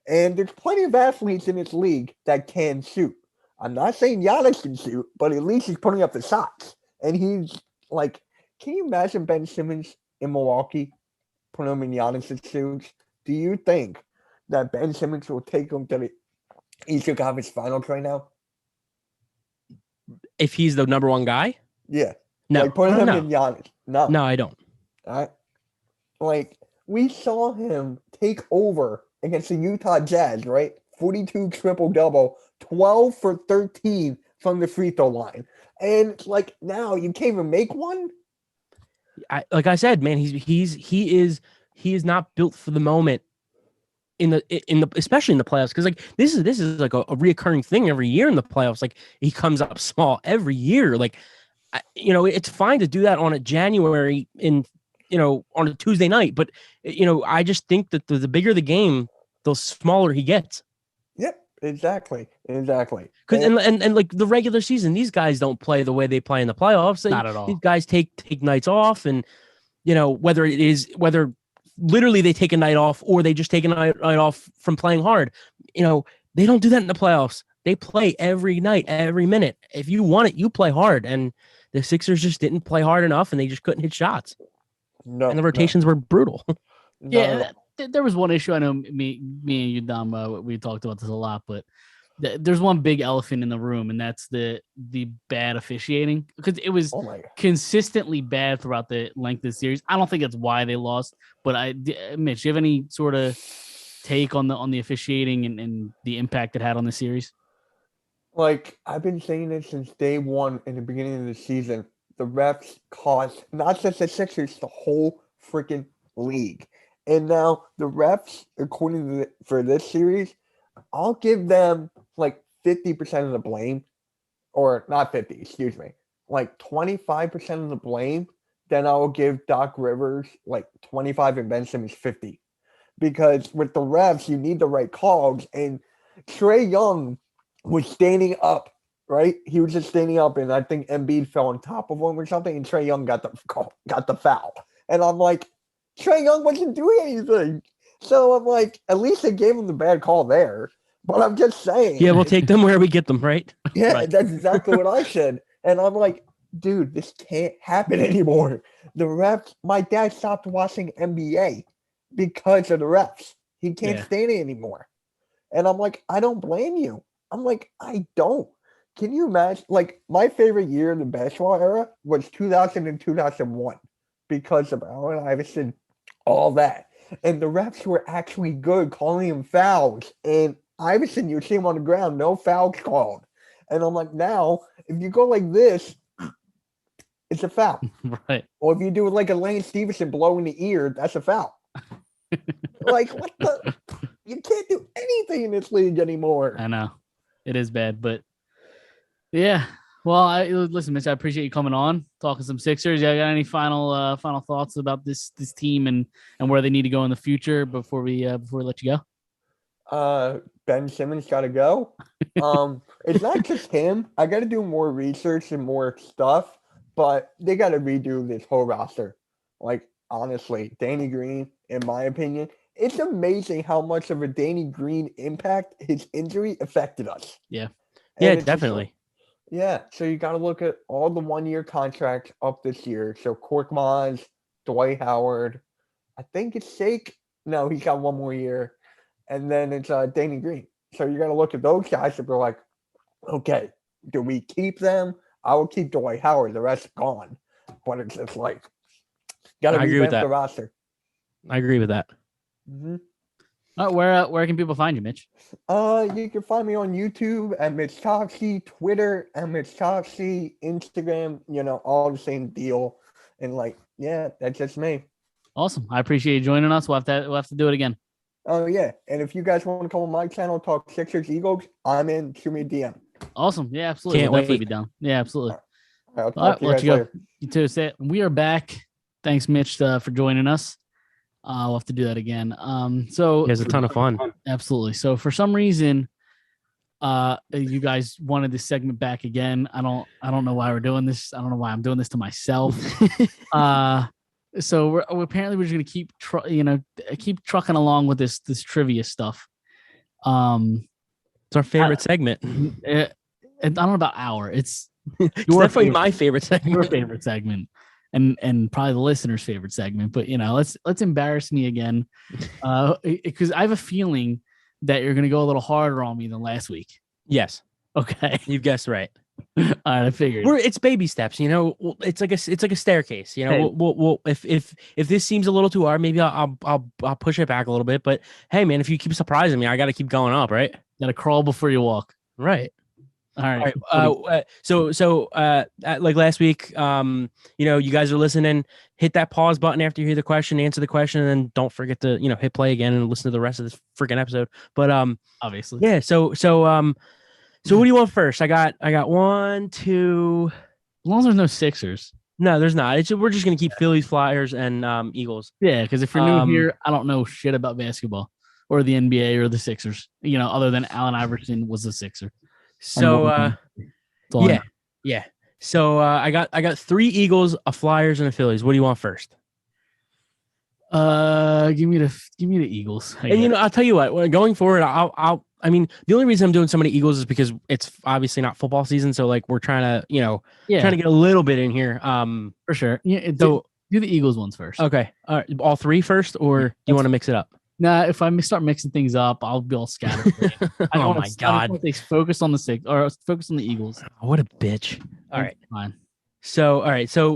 And there's plenty of athletes in this league that can shoot. I'm not saying Giannis can shoot, but at least he's putting up the shots. And he's like. Can you imagine Ben Simmons in Milwaukee, putting him in Giannis' shoes? Do you think that Ben Simmons will take him to the Eastern Conference Finals right now? If he's the number one guy? Yeah. No. Like putting him in Giannis. No, I don't. All right. Like, we saw him take over against the Utah Jazz, right? 42 triple-double, 12 for 13 from the free throw line. And it's like, now you can't even make one? Like I said, man, he is not built for the moment in the especially in the playoffs because like this is like a reoccurring thing every year in the playoffs. Like he comes up small every year. Like it's fine to do that on a January on a Tuesday night, but I just think that the bigger the game, the smaller he gets. Yep. Exactly. Because and like the regular season, these guys don't play the way they play in the playoffs. Not at all. These guys take nights off, and whether literally they take a night off or they just take a night off from playing hard. They don't do that in the playoffs. They play every night, every minute. If you want it, you play hard. And the Sixers just didn't play hard enough, and they just couldn't hit shots. No, and the rotations were brutal. Yeah. There was one issue. I know me and you, Dom, we talked about this a lot, but there's one big elephant in the room, and that's the bad officiating because it was consistently bad throughout the length of the series. I don't think that's why they lost, but Mitch, do you have any sort of take on the officiating and the impact it had on the series? Like I've been saying this since day one in the beginning of the season. The refs cost not just the Sixers, the whole freaking league. And now the refs, according to for this series, I'll give them like 50% of the blame, or not 50, excuse me, like 25% of the blame. Then I will give Doc Rivers like 25 and Ben Simmons 50. Because with the refs, you need the right calls. And Trae Young was standing up, right? He was just standing up, and I think Embiid fell on top of him or something, and Trae Young got the foul. And I'm like, Trae Young wasn't doing anything. So I'm like, at least they gave him the bad call there. But I'm just saying. Yeah, we'll take them where we get them, right? Yeah, right. That's exactly what I said. And I'm like, dude, this can't happen anymore. The refs, my dad stopped watching NBA because of the refs. He can't stand it anymore. And I'm like, I don't blame you. I'm like, I don't. Can you imagine? Like, my favorite year in the basketball era was 2000 and 2001. because of Allen Iverson, all that. And the refs were actually good calling him fouls. And Iverson, you see him on the ground, no fouls called. And I'm like, now, if you go like this, it's a foul. Right. Or if you do it like a Lane Stevenson blow in the ear, that's a foul. Like, what the? You can't do anything in this league anymore. I know. It is bad, but yeah. Well, listen, Mitch, I appreciate you coming on, talking some Sixers. You got any final thoughts about this team and where they need to go in the future before we let you go? Ben Simmons got to go. It's not just him. I got to do more research and more stuff, but they got to redo this whole roster. Like, honestly, Danny Green, in my opinion, it's amazing how much of a Danny Green impact his injury affected us. Yeah. Yeah, definitely. Yeah, so you got to look at all the one-year contracts up this year. So Korkmaz, Dwight Howard, I think it's Shake. No, he's got one more year. And then it's Danny Green. So you got to look at those guys and be like, okay, do we keep them? I will keep Dwight Howard. The rest gone. But it's just like, got to revamp the roster. I agree with that. Mm-hmm. Where can people find you, Mitch? You can find me on YouTube at Mitch Kofsky, Twitter at Mitch Kofsky, Instagram, all the same deal. And that's just me. Awesome. I appreciate you joining us. We'll have to do it again. Oh yeah. And if you guys want to come on my channel, talk Sixers Eagles, I'm in. Shoot me a DM. Awesome. Yeah, absolutely. Can't we'll wait. definitely be down. Yeah, absolutely. I'll talk to you guys later. You too. We are back. Thanks, Mitch, for joining us. We'll have to do that again. So it was a ton of fun. Absolutely. So for some reason, you guys wanted this segment back again. I don't know why we're doing this. I don't know why I'm doing this to myself. So we're apparently just gonna keep trucking along with this trivia stuff. It's our favorite segment. I don't know about it's definitely my favorite segment. Your favorite segment. And probably the listener's favorite segment, but let's embarrass me again, because I have a feeling that you're gonna go a little harder on me than last week. Yes. Okay. You've guessed right. All right, I figured. It's baby steps, It's like a staircase, Hey. We'll if this seems a little too hard, maybe I'll push it back a little bit. But hey, man, if you keep surprising me, I got to keep going up, right? Got to crawl before you walk. Right. All right. So like last week, you guys are listening, hit that pause button after you hear the question, answer the question, and then don't forget to, hit play again and listen to the rest of this freaking episode. But obviously. Yeah. So what do you want first? I got 1, 2. As long as there's no Sixers. No, there's not. We're just gonna keep Phillies, Flyers, and Eagles. Yeah, because if you're new here, I don't know shit about basketball or the NBA or the Sixers. Other than Allen Iverson was a Sixer. So yeah. So I got 3 Eagles, a Flyers, and a Phillies. What do you want first? Give me the Eagles. And I'll tell you what. Going forward, the only reason I'm doing so many Eagles is because it's obviously not football season. So we're trying to trying to get a little bit in here. For sure. Yeah. Do the Eagles ones first. Okay. All right. All 3 first, or do you want to mix it up? Nah, if I start mixing things up, I'll be all scattered. Oh my God! They focus on the Six or focus on the Eagles. What a bitch! All right, fine. So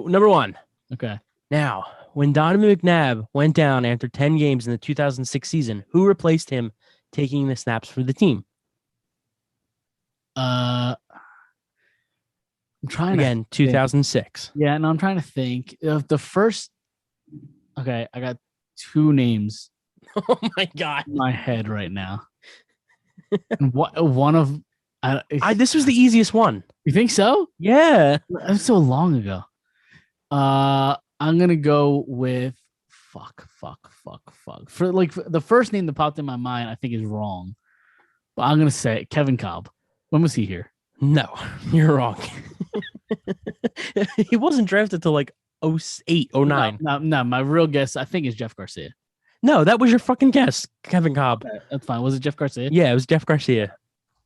number 1. Okay. Now, when Donovan McNabb went down after 10 games in the 2006 season, who replaced him, taking the snaps for the team? I'm trying again. 2006. Yeah, no, I'm trying to think of the first. Okay, I got 2 names. Oh my God! In my head right now. And one of this was the easiest one. You think so? Yeah. That was so long ago. I'm gonna go with fuck. For the first name that popped in my mind, I think is wrong. But I'm gonna say Kevin Cobb. When was he here? No, you're wrong. He wasn't drafted till 08, 09. No, my real guess I think is Jeff Garcia. No, that was your fucking guess, Kevin Cobb. Okay, that's fine. Was it Jeff Garcia? Yeah, it was Jeff Garcia.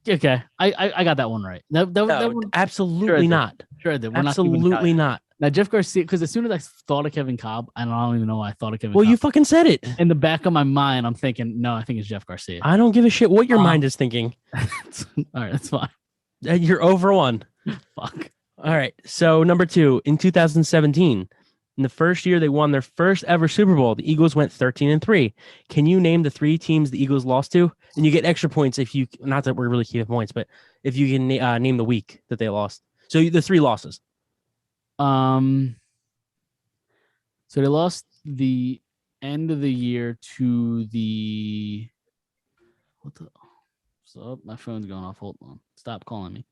Okay, I got that one right. That one, absolutely not. Sure, I did. Absolutely not. Now Jeff Garcia, because as soon as I thought of Kevin Cobb, I don't even know why I thought of Kevin. Well, Cobb. you fucking said it. In the back of my mind, I'm thinking, no, I think it's Jeff Garcia. I don't give a shit what your mind is thinking. All right, that's fine. You're over 1. Fuck. All right. So number 2, in 2017, In the first year they won their first ever Super Bowl, the Eagles went 13-3. Can you name the 3 teams the Eagles lost to? And you get extra points if you, not that we're really keeping points, but if you can name the week that they lost. So the 3 losses. So they lost the end of the year to the what the so my phone's going off. Hold on. Stop calling me.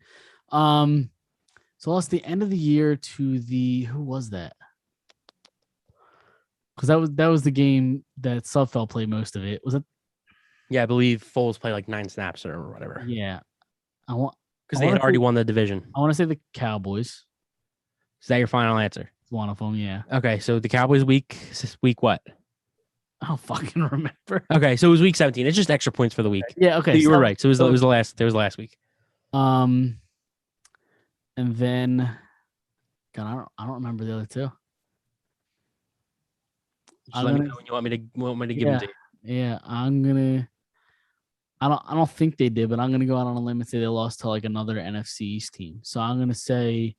So lost the end of the year to the who was that? Because that was the game that Sudfeld played most of it. Was it? Yeah, I believe Foles played like 9 snaps or whatever. Yeah. I want Because they had already won the division. I want to say the Cowboys. Is that your final answer? One of them, yeah. Okay, so the Cowboys week what? I don't fucking remember. Okay, so it was week 17. It's just extra points for the week. Yeah, okay. So you were right. So it was the last week. And then God, I don't remember the other 2. Just let me know when you want me to give them to you. Yeah, I don't think they did, but I'm gonna go out on a limb and say they lost to like another NFC East team. So I'm gonna say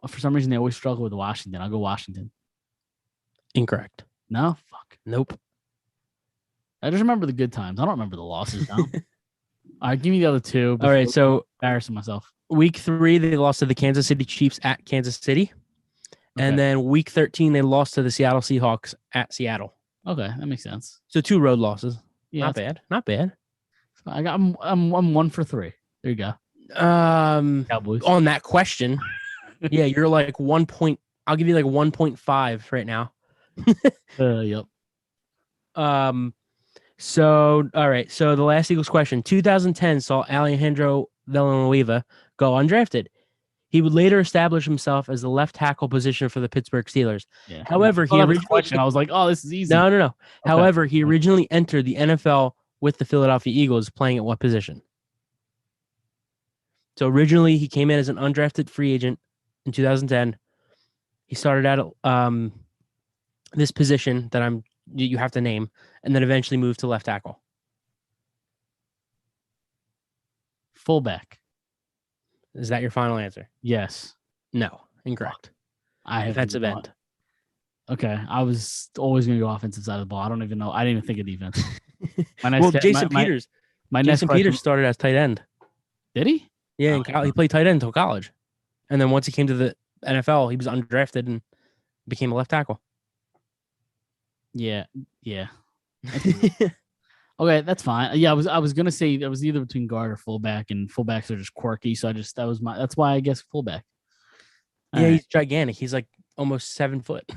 for some reason they always struggle with Washington. I'll go Washington. Incorrect. No? Fuck. Nope. I just remember the good times. I don't remember the losses now. All right, give me the other 2. All right, so embarrassing myself. Week 3, they lost to the Kansas City Chiefs at Kansas City. Okay. And then week 13, they lost to the Seattle Seahawks at Seattle. Okay, that makes sense. So 2 road losses. Yeah, not bad. Not bad. I'm 1 for 3. There you go. Cowboys. On that question, yeah, you're like 1 point. I'll give you like 1.5 right now. Yep. So all right. So the last Eagles question: 2010 saw Alejandro Villanueva go undrafted. He would later establish himself as the left tackle position for the Pittsburgh Steelers. Yeah. However, he originally I was like, "Oh, this is easy." No. Okay. However, he originally entered the NFL with the Philadelphia Eagles, playing at what position? So originally, he came in as an undrafted free agent in 2010. He started out this position that you have to name, and then eventually moved to left tackle. Fullback. Is that your final answer? Yes. No, incorrect. I have defensive end. Okay, I was always going to go offensive side of the ball. I don't even know. I didn't even think of defense. Jason Peters. Jason Peters started as tight end. Did he? Yeah, he played tight end until college, and then once he came to the NFL, he was undrafted and became a left tackle. Yeah. Okay, that's fine. Yeah, I was gonna say it was either between guard or fullback, and fullbacks are just quirky. So that's why I guess fullback. Yeah, he's gigantic. He's like almost 7 foot.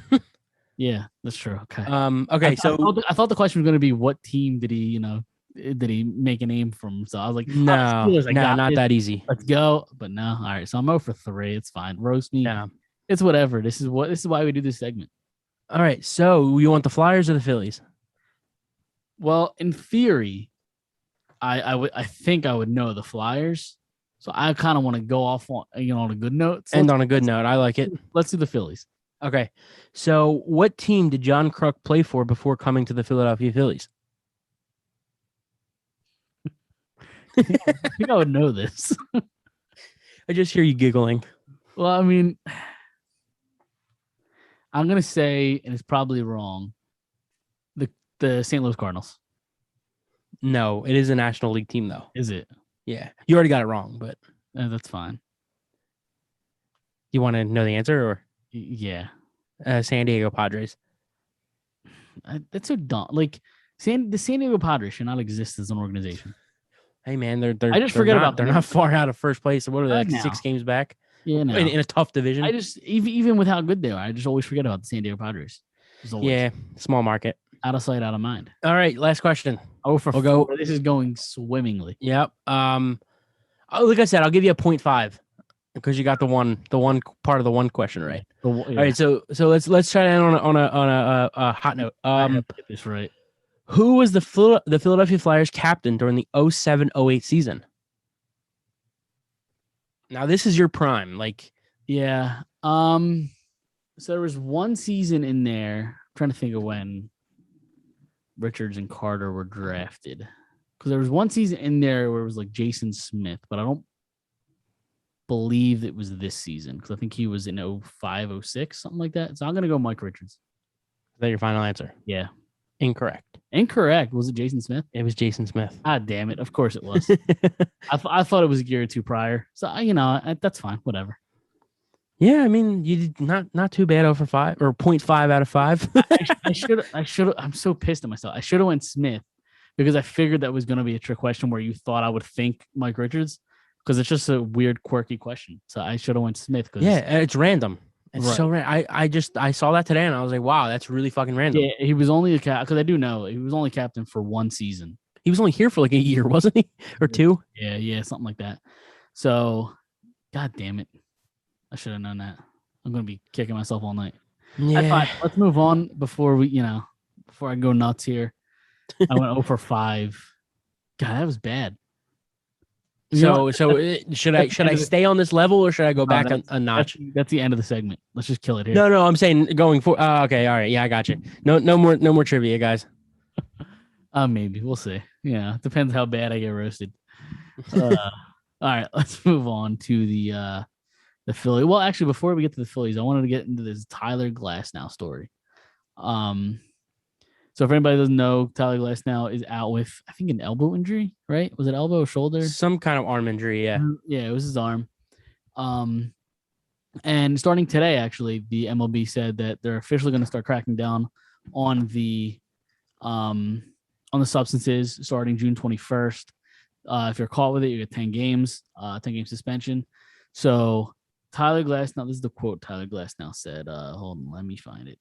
Yeah, that's true. Okay. Okay. I thought the question was gonna be what team did he make a name from? So I was like, no, not that easy. Let's go. But no, all right. So I'm 0 for 3. It's fine. Roast me. Yeah. It's whatever. This is why we do this segment. All right. So you want the Flyers or the Phillies? Well, in theory, I think I would know the Flyers. So I kind of want to go off on on a good note. So on a good note. I like it. Let's do the Phillies. Okay. So what team did John Kruk play for before coming to the Philadelphia Phillies? I think I would know this. I just hear you giggling. Well, I mean, I'm going to say, and it's probably wrong, the St. Louis Cardinals. No, it is a National League team, though. Is it? Yeah. You already got it wrong, but... that's fine. You want to know the answer, or...? Yeah. San Diego Padres. That's so dumb. Like, the San Diego Padres should not exist as an organization. Hey, man, they're not far out of first place. What are they, like 6 games back? Yeah, no. In a tough division. I just, even with how good they are, I just always forget about the San Diego Padres. Yeah, small market. Out of sight, out of mind. All right, last question. We'll go. This is going swimmingly. Yep. Like I said, I'll give you a 0.5 because you got the one part of the one question right. Yeah. All right, so let's try to end on a hot note. I have to get this right. Who was the Philadelphia Flyers captain during the 07-08 season? Now this is your prime, like yeah. So there was one season in there. I'm trying to think of when Richards and Carter were drafted, because there was one season in there where it was like Jason Smith, but I don't. believe it was this season because I think he was in 05, 06, something like that. So I'm gonna go Mike Richards. Is that your final answer? Yeah. Incorrect. Incorrect. Was it Jason Smith? It was Jason Smith. Ah, damn it. Of course it was. I thought it was a year or two prior. So, that's fine. Whatever. Yeah, I mean, you did not too bad over 5 or 0.5 out of 5. I should. I'm so pissed at myself. I should have went Smith because I figured that was going to be a trick question where you thought I would think Mike Richards because it's just a weird, quirky question. So I should have went Smith. Yeah, it's random. It's Right. so random. I saw that today and I was like, wow, that's really fucking random. Yeah, he was only a captain because I do know he was only captain for one season. He was only here for like a year, wasn't he? Or 2? Yeah, something like that. So, god damn it. I should have known that. I'm going to be kicking myself all night. Yeah. Fine. Let's move on before I go nuts here. I went 0 for 5. God, that was bad. So should I stay on this level or should I go back a notch? That's the end of the segment. Let's just kill it here. No, I'm saying going for. Okay, all right, yeah, I got you. No more trivia, guys. Maybe we'll see. Yeah, depends how bad I get roasted. All right, let's move on to the Philly. Well, actually, before we get to the Phillies, I wanted to get into this Tyler Glasnow story. So if anybody doesn't know, Tyler Glasnow is out with, I think, an elbow injury, right? Was it elbow or shoulder? Some kind of arm injury, yeah. Yeah, it was his arm. And starting today, actually, the MLB said that they're officially going to start cracking down on the substances starting June 21st. If you're caught with it, you get 10 games, 10-game suspension. So Tyler Glasnow, this is the quote Tyler Glasnow said. Hold on, let me find it.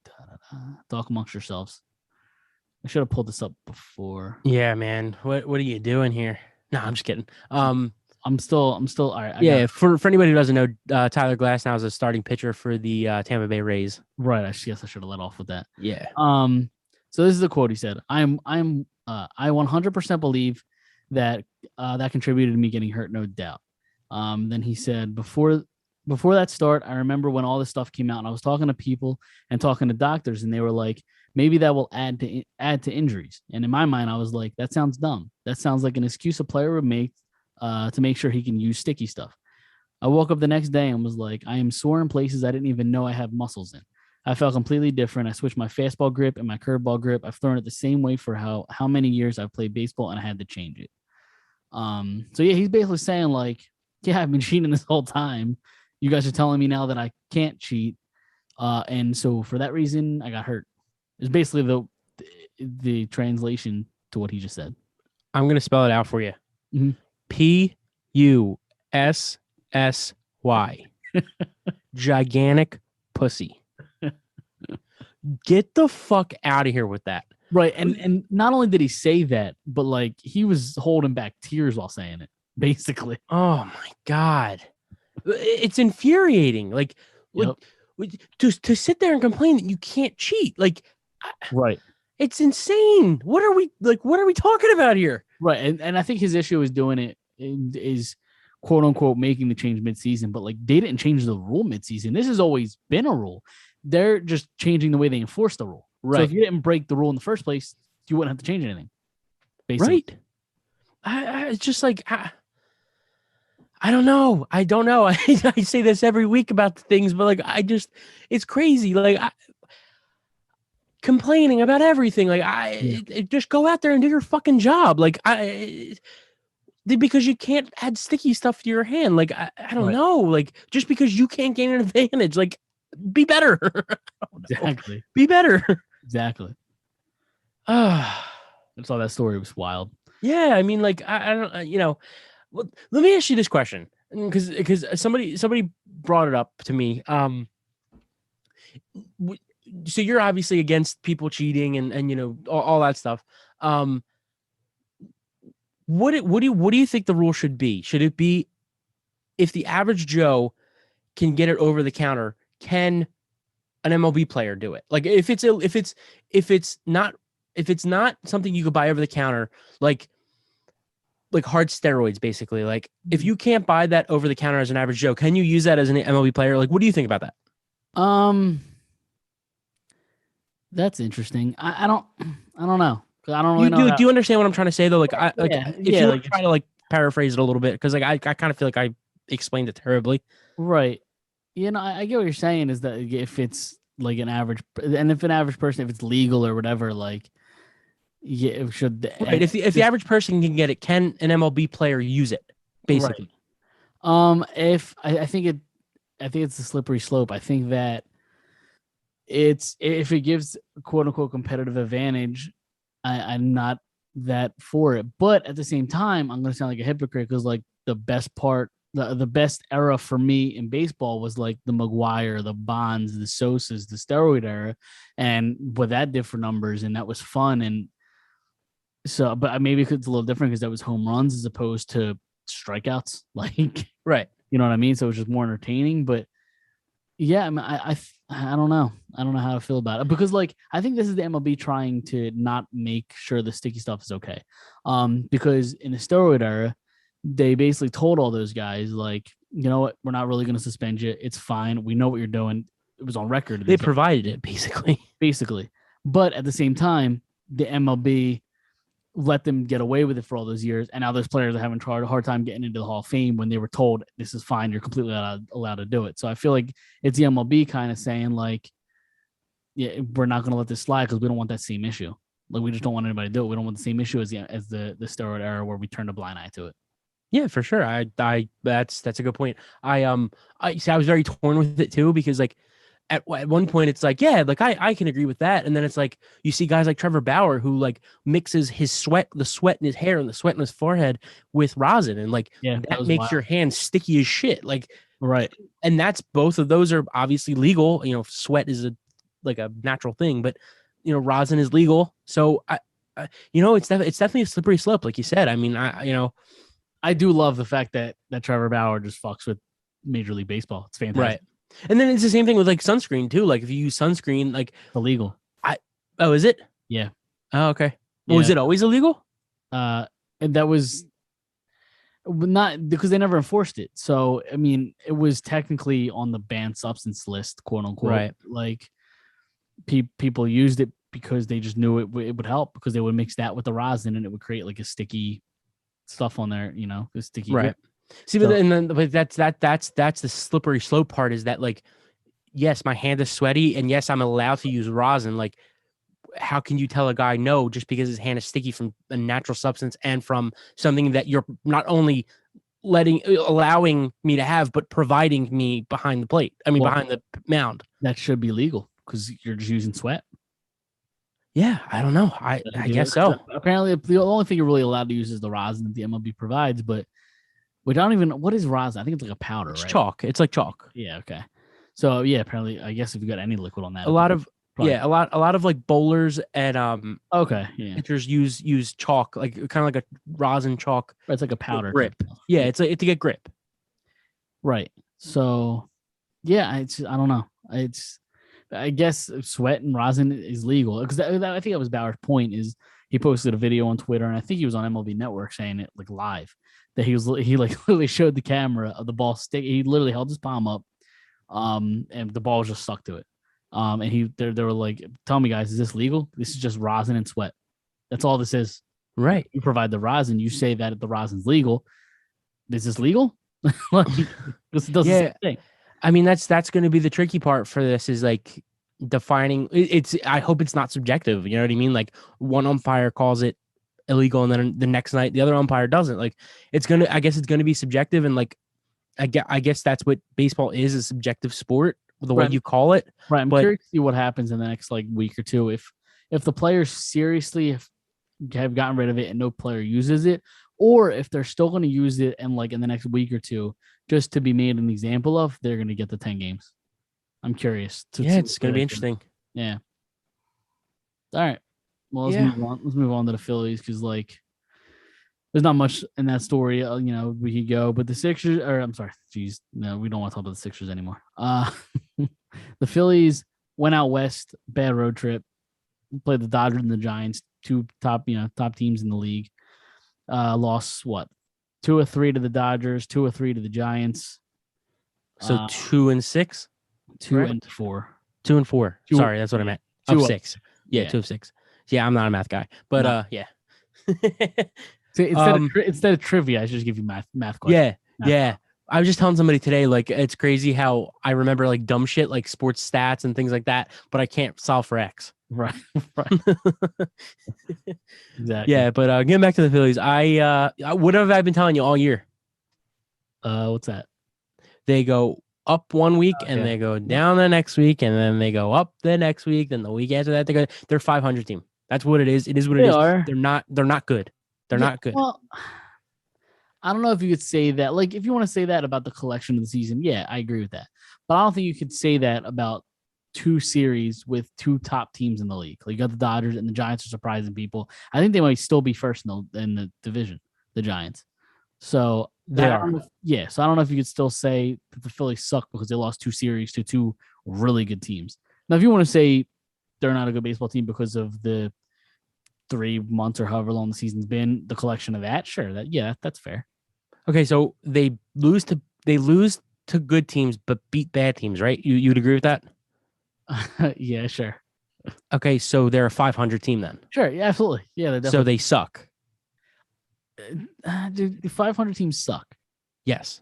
Talk amongst yourselves. I should have pulled this up before. Yeah, man. What are you doing here? No, I'm just kidding. I'm still all right. Yeah, for anybody who doesn't know, Tyler Glasnow is a starting pitcher for the Tampa Bay Rays. Right. I guess I should have let off with that. Yeah. So this is the quote he said. I 100% believe that that contributed to me getting hurt, no doubt. Then he said before that start, I remember when all this stuff came out and I was talking to people and talking to doctors and they were like, maybe that will add to injuries. And in my mind, I was like, that sounds dumb. That sounds like an excuse a player would make to make sure he can use sticky stuff. I woke up the next day and was like, I am sore in places I didn't even know I have muscles in. I felt completely different. I switched my fastball grip and my curveball grip. I've thrown it the same way for how many years I've played baseball and I had to change it. So yeah, he's basically saying like, yeah, I've been cheating this whole time. You guys are telling me now that I can't cheat. And so for that reason, I got hurt. It's basically the translation to what he just said. I'm going to spell it out for you. Mm-hmm. Pussy. Gigantic pussy. Get the fuck out of here with that. Right. And not only did he say that, but like he was holding back tears while saying it, basically. Oh my God. It's infuriating. Like, yep. to sit there and complain that you can't cheat. Like, right. It's insane. What are we talking about here? Right. And I think his issue is doing it is quote unquote making the change midseason, but like they didn't change the rule midseason. This has always been a rule. They're just changing the way they enforce the rule. Right. So if you didn't break the rule in the first place, you wouldn't have to change anything. Basically. Right. It's just like I don't know. I say this every week about things, but like it's crazy. Like complaining about everything. Like just go out there and do your fucking job. Like because you can't add sticky stuff to your hand. Like I don't know. Like just because you can't gain an advantage, like be better. Exactly. Be better. Exactly. I saw that story. It was wild. Yeah, I mean, like I don't. Well, let me ask you this question because somebody brought it up to me. So you're obviously against people cheating and all that stuff. What do you think the rule should be? Should it be if the average Joe can get it over the counter, can an MLB player do it? Like if it's not something you could buy over the counter, like hard steroids, basically. Like if you can't buy that over the counter as an average Joe, can you use that as an MLB player? Like, what do you think about that? That's interesting. I don't know. I don't really know. Do you understand what I'm trying to say though? Like, if you like, try to like paraphrase it a little bit, because like I kind of feel like I explained it terribly. Right. I get what you're saying is that if it's like an average, and if an average person, if it's legal or whatever, like, yeah, it should. Right. If the average person can get it, can an MLB player use it? Basically. Right. If I think it's a slippery slope. I think that if it gives quote unquote competitive advantage, I'm not that for it. But at the same time, I'm gonna sound like a hypocrite because like the best part, the best era for me in baseball was like the McGuire, the Bonds, the Sosas, the steroid era, and what that did for numbers, and that was fun. And so, but maybe it's a little different because that was home runs as opposed to strikeouts. Like, Right. you know what I mean? So it was just more entertaining. But yeah, I mean, I don't know. I don't know how to feel about it because like I think this is the MLB trying to not make sure the sticky stuff is okay. Because in the steroid era, they basically told all those guys like, you know what, we're not really going to suspend you. It's fine. We know what you're doing. It was on record. They provided it basically. But at the same time, the MLB let them get away with it for all those years, and now those players are having a hard time getting into the Hall of Fame when they were told this is fine, you're completely allowed to do it. So I feel like it's the MLB kind of saying like, yeah, we're not going to let this slide because we don't want that same issue. Like we just don't want anybody to do it. We don't want the same issue as the steroid era where we turned a blind eye to it. Yeah, for sure. That's a good point. I was very torn with it too because like at one point it's like, yeah, like I can agree with that. And then it's like, you see guys like Trevor Bauer who like mixes his sweat, the sweat in his hair and the sweat in his forehead with rosin. And like, that makes your hands sticky as shit. Like, right. And that's, both of those are obviously legal. You know, sweat is a natural thing, but rosin is legal. So it's definitely a slippery slope. Like you said, I mean, I do love the fact that Trevor Bauer just fucks with Major League Baseball. It's fantastic. Right. And then it's the same thing with like sunscreen too. Like if you use sunscreen, like illegal. Is it? Yeah. Oh, okay. Well, was it always illegal? And that was not because they never enforced it. So I mean, it was technically on the banned substance list, quote unquote. Right. Like people used it because they just knew it would help because they would mix that with the rosin and it would create like a sticky stuff on there. A sticky. Right. Grip. See, but that's the slippery slope part is that like, yes, my hand is sweaty and yes, I'm allowed to use rosin. Like, how can you tell a guy no just because his hand is sticky from a natural substance and from something that you're not only allowing me to have, but providing me behind the plate? I mean, behind the mound. That should be legal because you're just using sweat. Yeah, I don't know. I guess so. Apparently, the only thing you're really allowed to use is the rosin that the MLB provides, but. Which I don't even know. What is rosin? I think it's like a powder, right? Chalk. It's like chalk. Yeah, okay. So yeah, apparently I guess if you got any liquid on that. A lot of like bowlers and okay, yeah. pitchers use chalk, like kind of like a rosin chalk. It's like a powder grip. Yeah, it's to get grip. Right. So yeah, I don't know. I guess sweat and rosin is legal because I think that was Bauer's point. Is he posted a video on Twitter and I think he was on MLB Network saying it like live. That he like literally showed the camera of the ball stick. He literally held his palm up, and the ball was just stuck to it. And they were like, "Tell me, guys, is this legal? This is just rosin and sweat. That's all this is." Right. You provide the rosin. You say that the rosin's legal. Is this legal? Like, this does the same thing. I mean, that's going to be the tricky part for this is like defining. I hope it's not subjective. You know what I mean? Like one umpire calls it illegal and then the next night the other umpire doesn't. Like I guess it's gonna be subjective, and like I guess that's what baseball is, a subjective sport, the way you call it. Right. I'm curious to see what happens in the next like week or two if the players seriously have gotten rid of it and no player uses it, or if they're still going to use it and like in the next week or two just to be made an example of, they're going to get the 10 games. I'm curious. It's going to be interesting. Yeah. All right. Well, let's move on. Let's move on to the Phillies because, like, there's not much in that story. We could go, but the Sixers, or I'm sorry, no, we don't want to talk about the Sixers anymore. The Phillies went out west, bad road trip, played the Dodgers and the Giants, two top teams in the league. Lost 2 or 3 to the Dodgers, 2 or 3 to the Giants. So 2-6, 2 and 4, 2 and 4. Sorry, that's what I meant. 2 of 6. Yeah, 2 of 6. Yeah, I'm not a math guy, but yeah. So instead of trivia, I should just give you math questions. Yeah. I was just telling somebody today, like, it's crazy how I remember like dumb shit like sports stats and things like that, but I can't solve for X. Right. Right. Exactly. Yeah, but getting back to the Phillies, what have I been telling you all year? What's that? They go up one week and Okay. they go down the next week, and then they go up the next week. Then the week after that, they're 500 team. That's what it is. It is what it They is. are. They're not good. They're not good. Well, I don't know if you could say that. Like, if you want to say that about the collection of the season, yeah, I agree with that. But I don't think you could say that about two series with two top teams in the league. Like, you got the Dodgers and the Giants are surprising people. I think they might still be first in the division, the Giants. So They are. So I don't know if you could still say that the Phillies suck because they lost two series to two really good teams. Now, if you want to say they're not a good baseball team because of the 3 months or however long the season's been, the collection of that, sure, that's fair. Okay, so they lose to good teams but beat bad teams, right? You'd agree with that? Yeah, sure. Okay, so they're a 500 team then. Sure, yeah, absolutely. Yeah, So they suck. Dude, the 500 teams suck. Yes.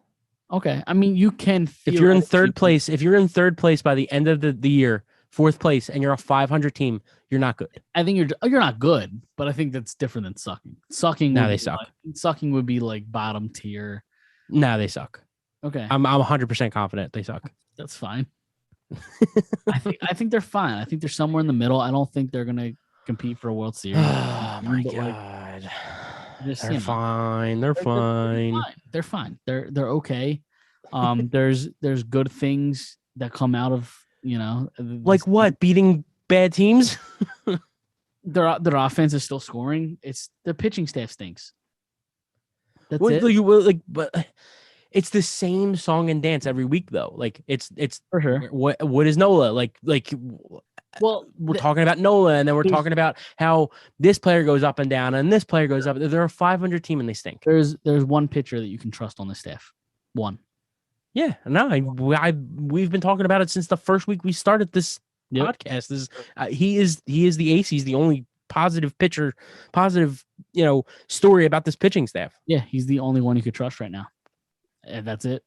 Okay, I mean, you can. If you're in third place, by the end of the year, fourth place, and you're a 500 team, you're not good. I think you're not good, but I think that's different than sucking. No, they suck. Sucking would be like bottom tier. No, they suck. Okay, I'm 100% confident they suck. That's fine. I think they're fine. I think they're somewhere in the middle. I don't think they're gonna compete for a World Series. Oh my god. They're fine. They're fine. They're fine. They're okay. There's good things that come out of, like what? Beating bad teams? Their offense is still scoring. It's the pitching staff stinks. That's it. But it's the same song and dance every week though. Like it's for sure. What is Nola? Like well, we're talking about Nola, and then we're talking about how this player goes up and down and this player goes up. They're a 500 team and they stink. There's one pitcher that you can trust on the staff. One. Yeah, no, we've been talking about it since the first week we started this podcast. He is the ace. He's the only positive story about this pitching staff. Yeah, he's the only one you could trust right now. And that's it.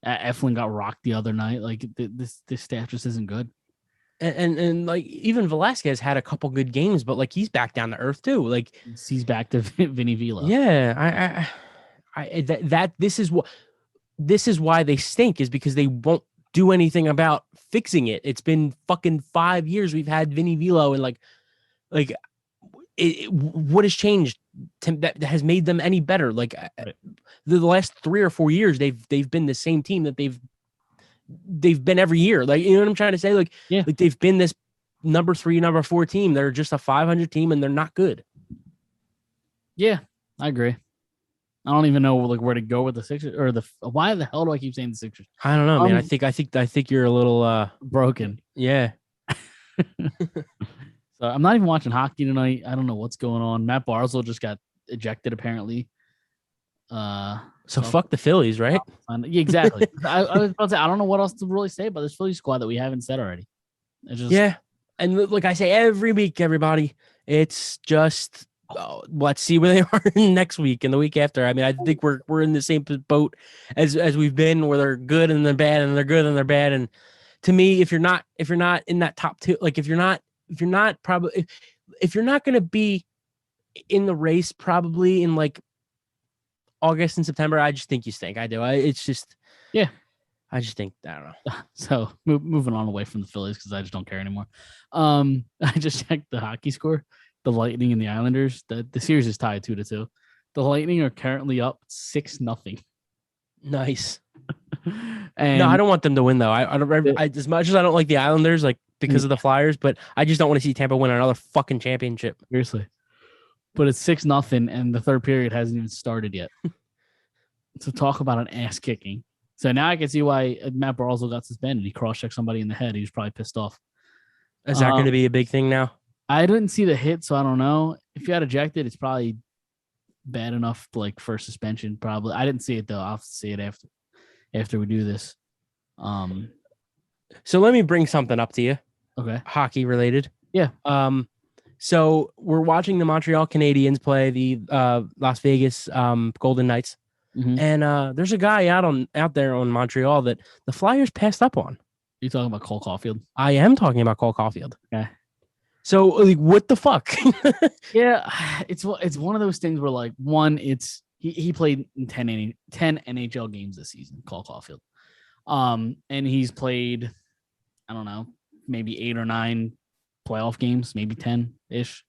Eflin got rocked the other night. Like this staff just isn't good. And like even Velasquez had a couple good games, but like he's back down to earth too. Like he's back to Vinny Vila. Yeah, this is why they stink, is because they won't do anything about fixing it. It's been fucking 5 years we've had Vinny Vilo, and what has changed that has made them any better? Like the last 3 or 4 years, they've been the same team that they've been every year. Like, you know what I'm trying to say? Like they've been this number 3, number 4 team. They're just a 500 team and they're not good. Yeah, I agree. I don't even know where to go with the Sixers, or why the hell do I keep saying the Sixers? I don't know, man. I think you're a little broken. Yeah. So I'm not even watching hockey tonight. I don't know what's going on. Matt Barzal just got ejected apparently. So fuck the Phillies, right? Yeah, exactly. I was about to say, I don't know what else to really say about this Phillies squad that we haven't said already. Yeah. And like I say every week, everybody, it's just let's see where they are next week and the week after. I mean, I think we're in the same boat as we've been, where they're good and they're bad and they're good and they're bad. And to me, if you're not in that top 2, like if you're not going to be in the race probably in like August and September, I just think you stink. I do. It's just, yeah. I just think, I don't know. So moving on away from the Phillies, because I just don't care anymore. I just checked the hockey score. The Lightning and the Islanders. The series is tied 2-2. The Lightning are currently up 6-0. Nice. And no, I don't want them to win though. I as much as I don't like the Islanders, like because of the Flyers, but I just don't want to see Tampa win another fucking championship. Seriously. But it's 6-0, and the third period hasn't even started yet. So talk about an ass kicking. So now I can see why Matt Barzal got suspended. He cross-checked somebody in the head. He was probably pissed off. Is that going to be a big thing now? I didn't see the hit, so I don't know. If you got ejected, it's probably bad enough for suspension. Probably. I didn't see it though. I'll have to see it after we do this. So let me bring something up to you. Okay. Hockey related. Yeah. So we're watching the Montreal Canadiens play the Las Vegas Golden Knights. Mhm. And there's a guy out there on Montreal that the Flyers passed up on. You talking about Cole Caulfield? I am talking about Cole Caulfield. Okay. So like, what the fuck? Yeah, it's one of those things where like one, it's he played in 10 NHL games this season, Cole Caulfield. And he's played, I don't know, maybe 8 or 9 playoff games, maybe 10-ish.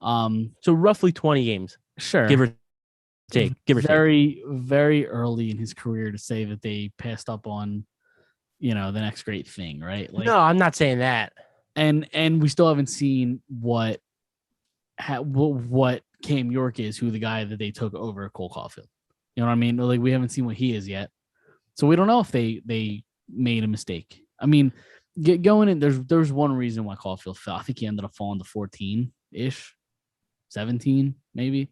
So roughly 20 games, Sure. give or take. Very, very early in his career to say that they passed up on, the next great thing, right? Like, No, I'm not saying that. And we still haven't seen what Cam York is, who the guy that they took over Cole Caulfield. You know what I mean? Like, we haven't seen what he is yet, so we don't know if they made a mistake. I mean, going in, there's one reason why Caulfield fell. I think he ended up falling to 14-ish, 17 maybe.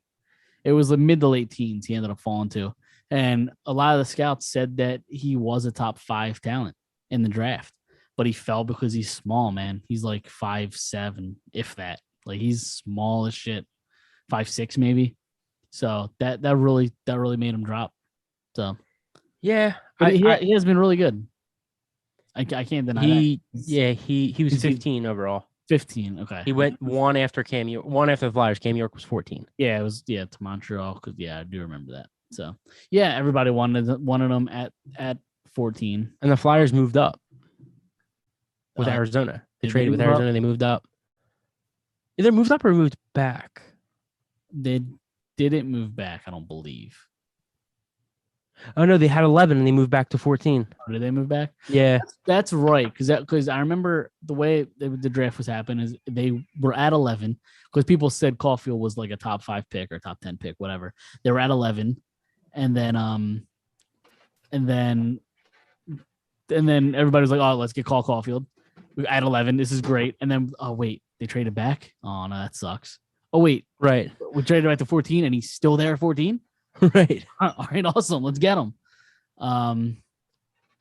It was the mid to late teens he ended up falling to, and a lot of the scouts said that he was a top 5 talent in the draft, but he fell because he's small, man. He's like 5'7", if that. Like, he's small as shit, 5'6" maybe. So that really made him drop. So Yeah, but he has been really good. I can't deny that. He was 15 overall. 15. Okay. He went one after the Flyers. Cam York was 14. Yeah, it was to Montreal, because I do remember that. So yeah, everybody wanted him at 14, and the Flyers moved up with Arizona. They traded with Arizona. They moved up. Either moved up or moved back. They didn't move back, I don't believe. Oh no, they had 11 and they moved back to 14. Oh, did they move back? Yeah, that's right. Because I remember the way the draft was happening is they were at 11, because people said Caulfield was like a top 5 pick or top 10 pick, whatever. They were at 11, and then everybody was like, "Oh, let's get Caulfield. We're at 11. This is great." And then, oh wait, they traded back. Oh no, that sucks. Oh wait, right. We traded back to 14, and he's still there at 14. Right. All right, awesome. Let's get him. And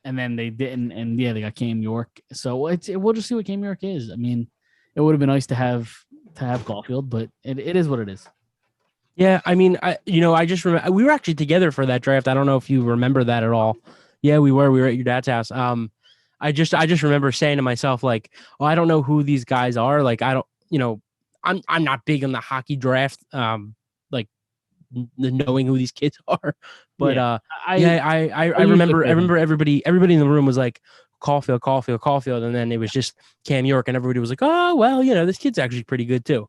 then they didn't, and they got Cam York. So we'll just see what Cam York is. I mean, it would have been nice to have Caulfield, but it is what it is. Yeah, I mean, I just remember we were actually together for that draft. I don't know if you remember that at all. Yeah, we were. We were at your dad's house. I just remember saying to myself, like, "Oh, I don't know who these guys are. Like, I don't, I'm not big on the hockey draft. Like, knowing who these kids are, but I remember everybody in the room was like Caulfield, and then it was just Cam York, and everybody was like, oh well, this kid's actually pretty good too.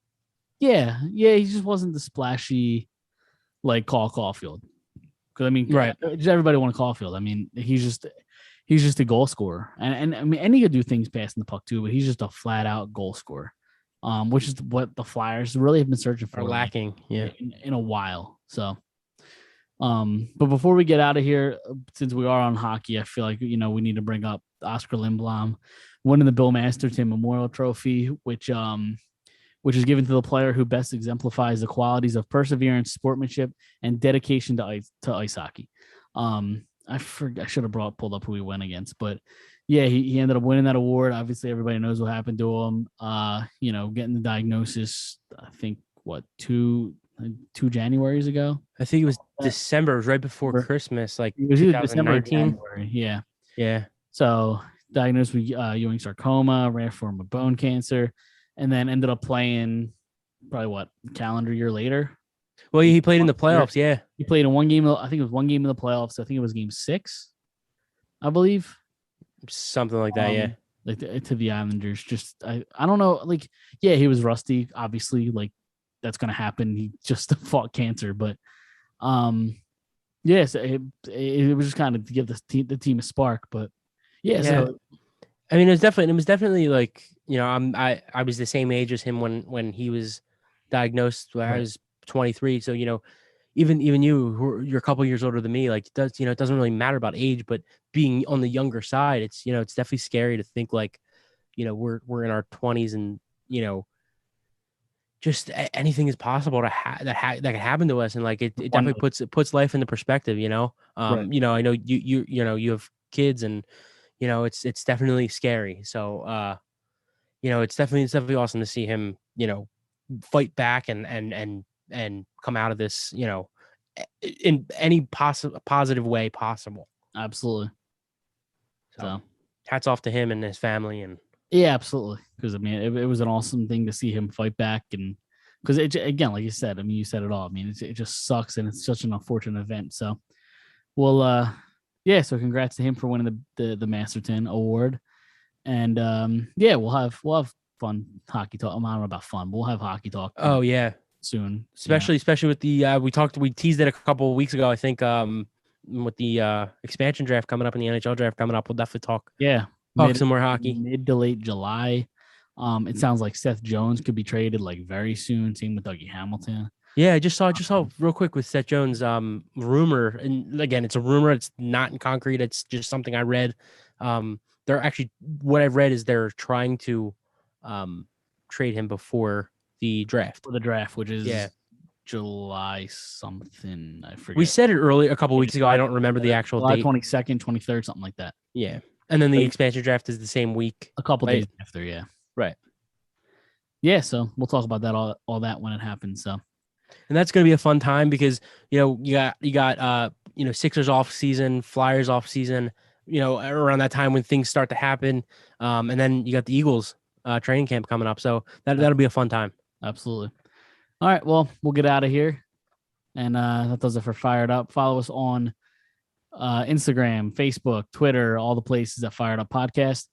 Yeah, he just wasn't the splashy like Caulfield, because I mean, right? Everybody wanted Caulfield. I mean, he's just a goal scorer, and I mean, and he could do things passing the puck too, but he's just a flat out goal scorer. Which is what the Flyers really have been searching for, lacking, in a while. So, but before we get out of here, since we are on hockey, I feel like we need to bring up Oskar Lindblom winning the Bill Masterton Memorial Trophy, which is given to the player who best exemplifies the qualities of perseverance, sportsmanship, and dedication to ice hockey. I should have pulled up who he went against, but yeah, he ended up winning that award. Obviously, everybody knows what happened to him. Getting the diagnosis, I think, 2 Januaries ago. I think it was December. It was right before Christmas, like it was 2019. Yeah. Yeah. So diagnosed with Ewing sarcoma, rare form of bone cancer, and then ended up playing probably calendar year later. Well, he played in the playoffs. Yeah, he played in one game. I think it was one game in the playoffs. I think it was game 6, I believe. Something like that, yeah. Like to the Islanders. Just I don't know. Like, yeah, he was rusty. Obviously, like that's gonna happen. He just fought cancer, but yes, it was just kind of to give the team a spark. But yeah. So I mean, it was definitely like I was the same age as him when he was diagnosed. When I was 23, so even you're a couple years older than me, like it doesn't really matter about age, but being on the younger side, it's it's definitely scary to think like we're in our 20s and just anything is possible that could happen to us, and like it definitely puts life into perspective. I know you have kids, and it's definitely scary. So it's definitely awesome to see him fight back and come out of this in any positive way possible. Absolutely. So hats off to him and his family. And yeah, absolutely. Because I mean, it was an awesome thing to see him fight back, and because again, like you said, I mean, you said it all. I mean, it just sucks, and it's such an unfortunate event. So, well, yeah. So congrats to him for winning the Masterton Award, and yeah, we'll have fun hockey talk. I don't know about fun, but we'll have hockey talk. Oh yeah, soon. Especially with the we teased it a couple of weeks ago. I think with the expansion draft coming up and the NHL draft coming up, we'll definitely talk. Yeah, Some more hockey. Mid to late July. It sounds like Seth Jones could be traded like very soon. Same with Dougie Hamilton. Yeah, I just saw real quick with Seth Jones rumor, and again, it's a rumor. It's not in concrete. It's just something I read. They're actually, what I've read is they're trying to trade him before the draft. For the draft, which is July something. I forget. We said it early a couple weeks ago. I don't remember the actual July date. 22nd, 23rd, something like that. Yeah. And then the expansion draft is the same week. A couple days after, yeah. Right. Yeah, so we'll talk about that all that when it happens. So, and that's going to be a fun time because you got Sixers off season, Flyers off season, around that time when things start to happen. And then you got the Eagles training camp coming up. So that'll be a fun time. Absolutely. All right, well, we'll get out of here. And that does it for Fired Up. Follow us on Instagram, Facebook, Twitter, all the places at Fired Up Podcast.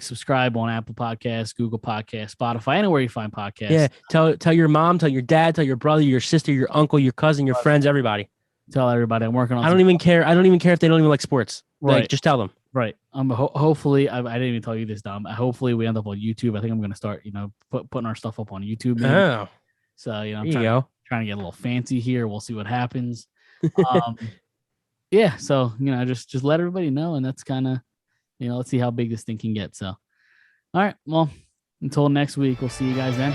Subscribe on Apple Podcasts, Google Podcasts, Spotify, anywhere you find podcasts. Yeah, tell your mom, tell your dad, tell your brother, your sister, your uncle, your cousin, your friends, everybody. Tell everybody I'm working on. I don't even care if they don't even like sports. Right. Like, just tell them. Right. Hopefully, I didn't even tell you this, Dom. Hopefully, we end up on YouTube. I think I'm going to start, putting our stuff up on YouTube. Maybe. Oh, so I'm trying to get a little fancy here. We'll see what happens. Yeah. So just let everybody know, and that's kind of, let's see how big this thing can get. So, all right. Well, until next week, we'll see you guys then.